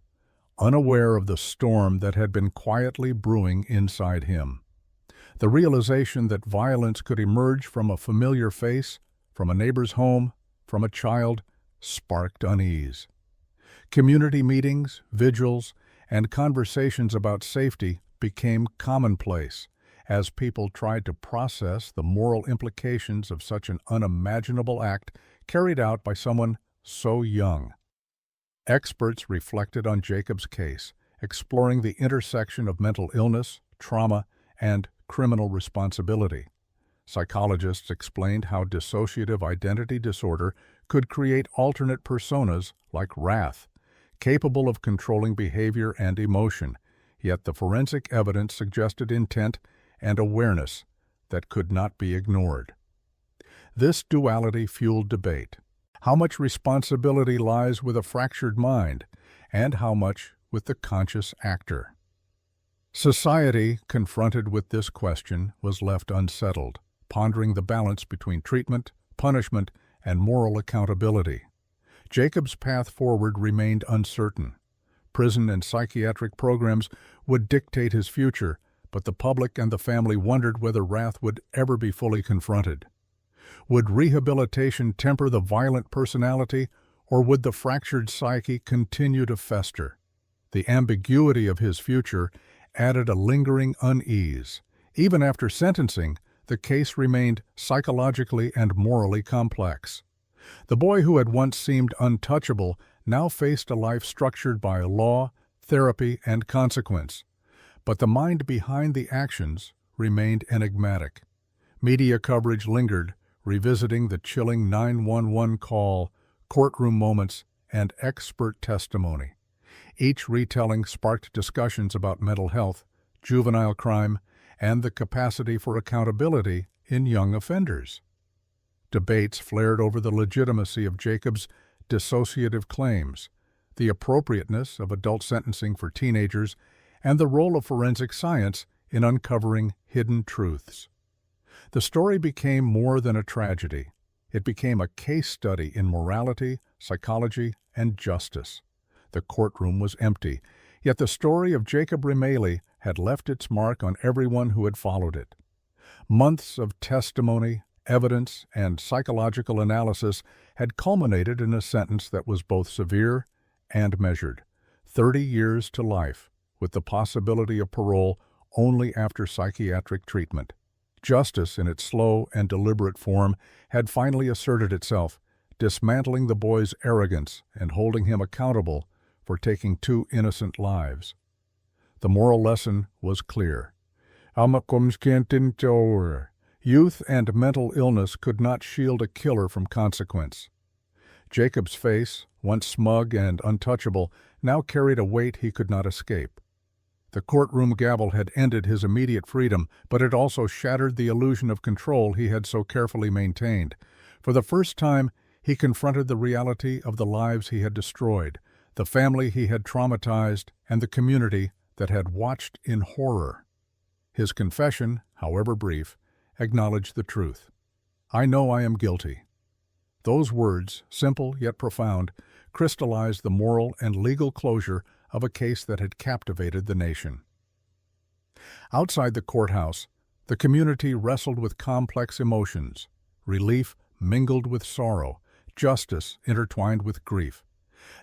[SPEAKER 1] unaware of the storm that had been quietly brewing inside him. The realization that violence could emerge from a familiar face, from a neighbor's home, from a child, sparked unease. Community meetings, vigils, and conversations about safety became commonplace as people tried to process the moral implications of such an unimaginable act carried out by someone so young. Experts reflected on Jacob's case, exploring the intersection of mental illness, trauma, and criminal responsibility. Psychologists explained how dissociative identity disorder could create alternate personas like wrath, capable of controlling behavior and emotion, yet the forensic evidence suggested intent and awareness that could not be ignored. This duality fueled debate. How much responsibility lies with a fractured mind, and how much with the conscious actor? Society, confronted with this question, was left unsettled, pondering the balance between treatment, punishment, and moral accountability. Jacob's path forward remained uncertain. Prison and psychiatric programs would dictate his future, but the public and the family wondered whether wrath would ever be fully confronted. Would rehabilitation temper the violent personality, or would the fractured psyche continue to fester? The ambiguity of his future added a lingering unease. Even after sentencing, the case remained psychologically and morally complex. The boy who had once seemed untouchable now faced a life structured by law, therapy, and consequence. But the mind behind the actions remained enigmatic. Media coverage lingered, revisiting the chilling 911 call, courtroom moments, and expert testimony. Each retelling sparked discussions about mental health, juvenile crime, and the capacity for accountability in young offenders. Debates flared over the legitimacy of Jacob's dissociative claims, the appropriateness of adult sentencing for teenagers, and the role of forensic science in uncovering hidden truths. The story became more than a tragedy. It became a case study in morality, psychology, and justice. The courtroom was empty, yet the story of Jacob Remeli had left its mark on everyone who had followed it. Months of testimony, evidence, and psychological analysis had culminated in a sentence that was both severe and measured: 30 years to life, with the possibility of parole only after psychiatric treatment. Justice, in its slow and deliberate form, had finally asserted itself, dismantling the boy's arrogance and holding him accountable for taking 2 innocent lives. The moral lesson was clear. Youth and mental illness could not shield a killer from consequence. Jacob's face, once smug and untouchable, now carried a weight he could not escape. The courtroom gavel had ended his immediate freedom, but it also shattered the illusion of control he had so carefully maintained. For the first time, he confronted the reality of the lives he had destroyed, the family he had traumatized, and the community that had watched in horror. His confession, however brief, acknowledged the truth. "I know I am guilty." Those words, simple yet profound, crystallized the moral and legal closure of a case that had captivated the nation. Outside the courthouse, the community wrestled with complex emotions: relief mingled with sorrow, justice intertwined with grief.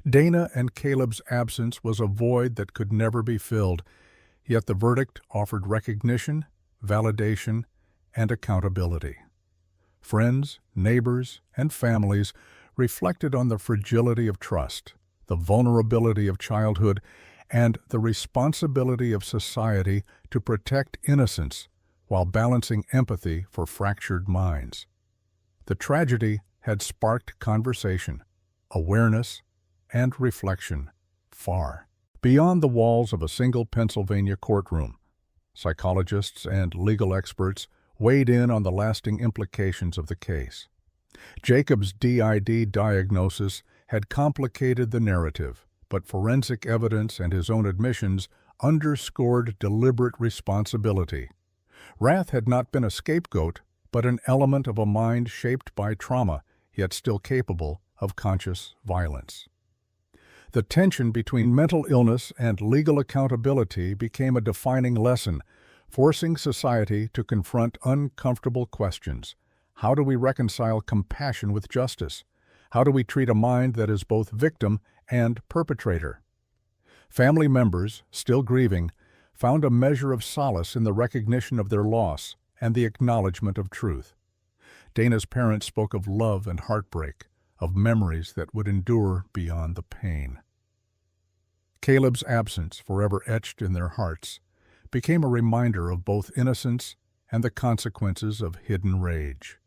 [SPEAKER 1] Dana and Caleb's absence was a void that could never be filled, yet the verdict offered recognition, validation, and accountability. Friends, neighbors, and families reflected on the fragility of trust, the vulnerability of childhood, and the responsibility of society to protect innocence while balancing empathy for fractured minds. The tragedy had sparked conversation, awareness, and reflection far beyond the walls of a single Pennsylvania courtroom. Psychologists and legal experts weighed in on the lasting implications of the case. Jacob's DID diagnosis had complicated the narrative, but forensic evidence and his own admissions underscored deliberate responsibility. Wrath had not been a scapegoat, but an element of a mind shaped by trauma, yet still capable of conscious violence. The tension between mental illness and legal accountability became a defining lesson, forcing society to confront uncomfortable questions. How do we reconcile compassion with justice? How do we treat a mind that is both victim and perpetrator? Family members, still grieving, found a measure of solace in the recognition of their loss and the acknowledgement of truth. Dana's parents spoke of love and heartbreak, of memories that would endure beyond the pain. Caleb's absence, forever etched in their hearts, became a reminder of both innocence and the consequences of hidden rage.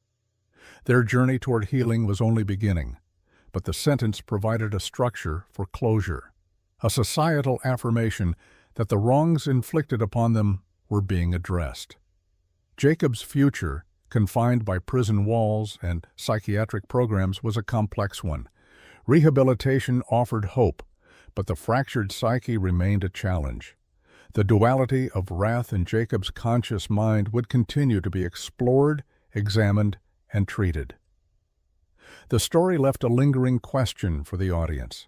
[SPEAKER 1] Their journey toward healing was only beginning, but the sentence provided a structure for closure, a societal affirmation that the wrongs inflicted upon them were being addressed. Jacob's future, confined by prison walls and psychiatric programs, was a complex one. Rehabilitation offered hope, but the fractured psyche remained a challenge. The duality of wrath in Jacob's conscious mind would continue to be explored, examined, and treated. The story left a lingering question for the audience.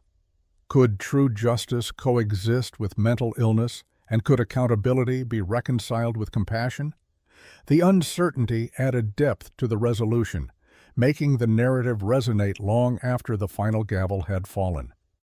[SPEAKER 1] Could true justice coexist with mental illness, and could accountability be reconciled with compassion? The uncertainty added depth to the resolution, making the narrative resonate long after the final gavel had fallen.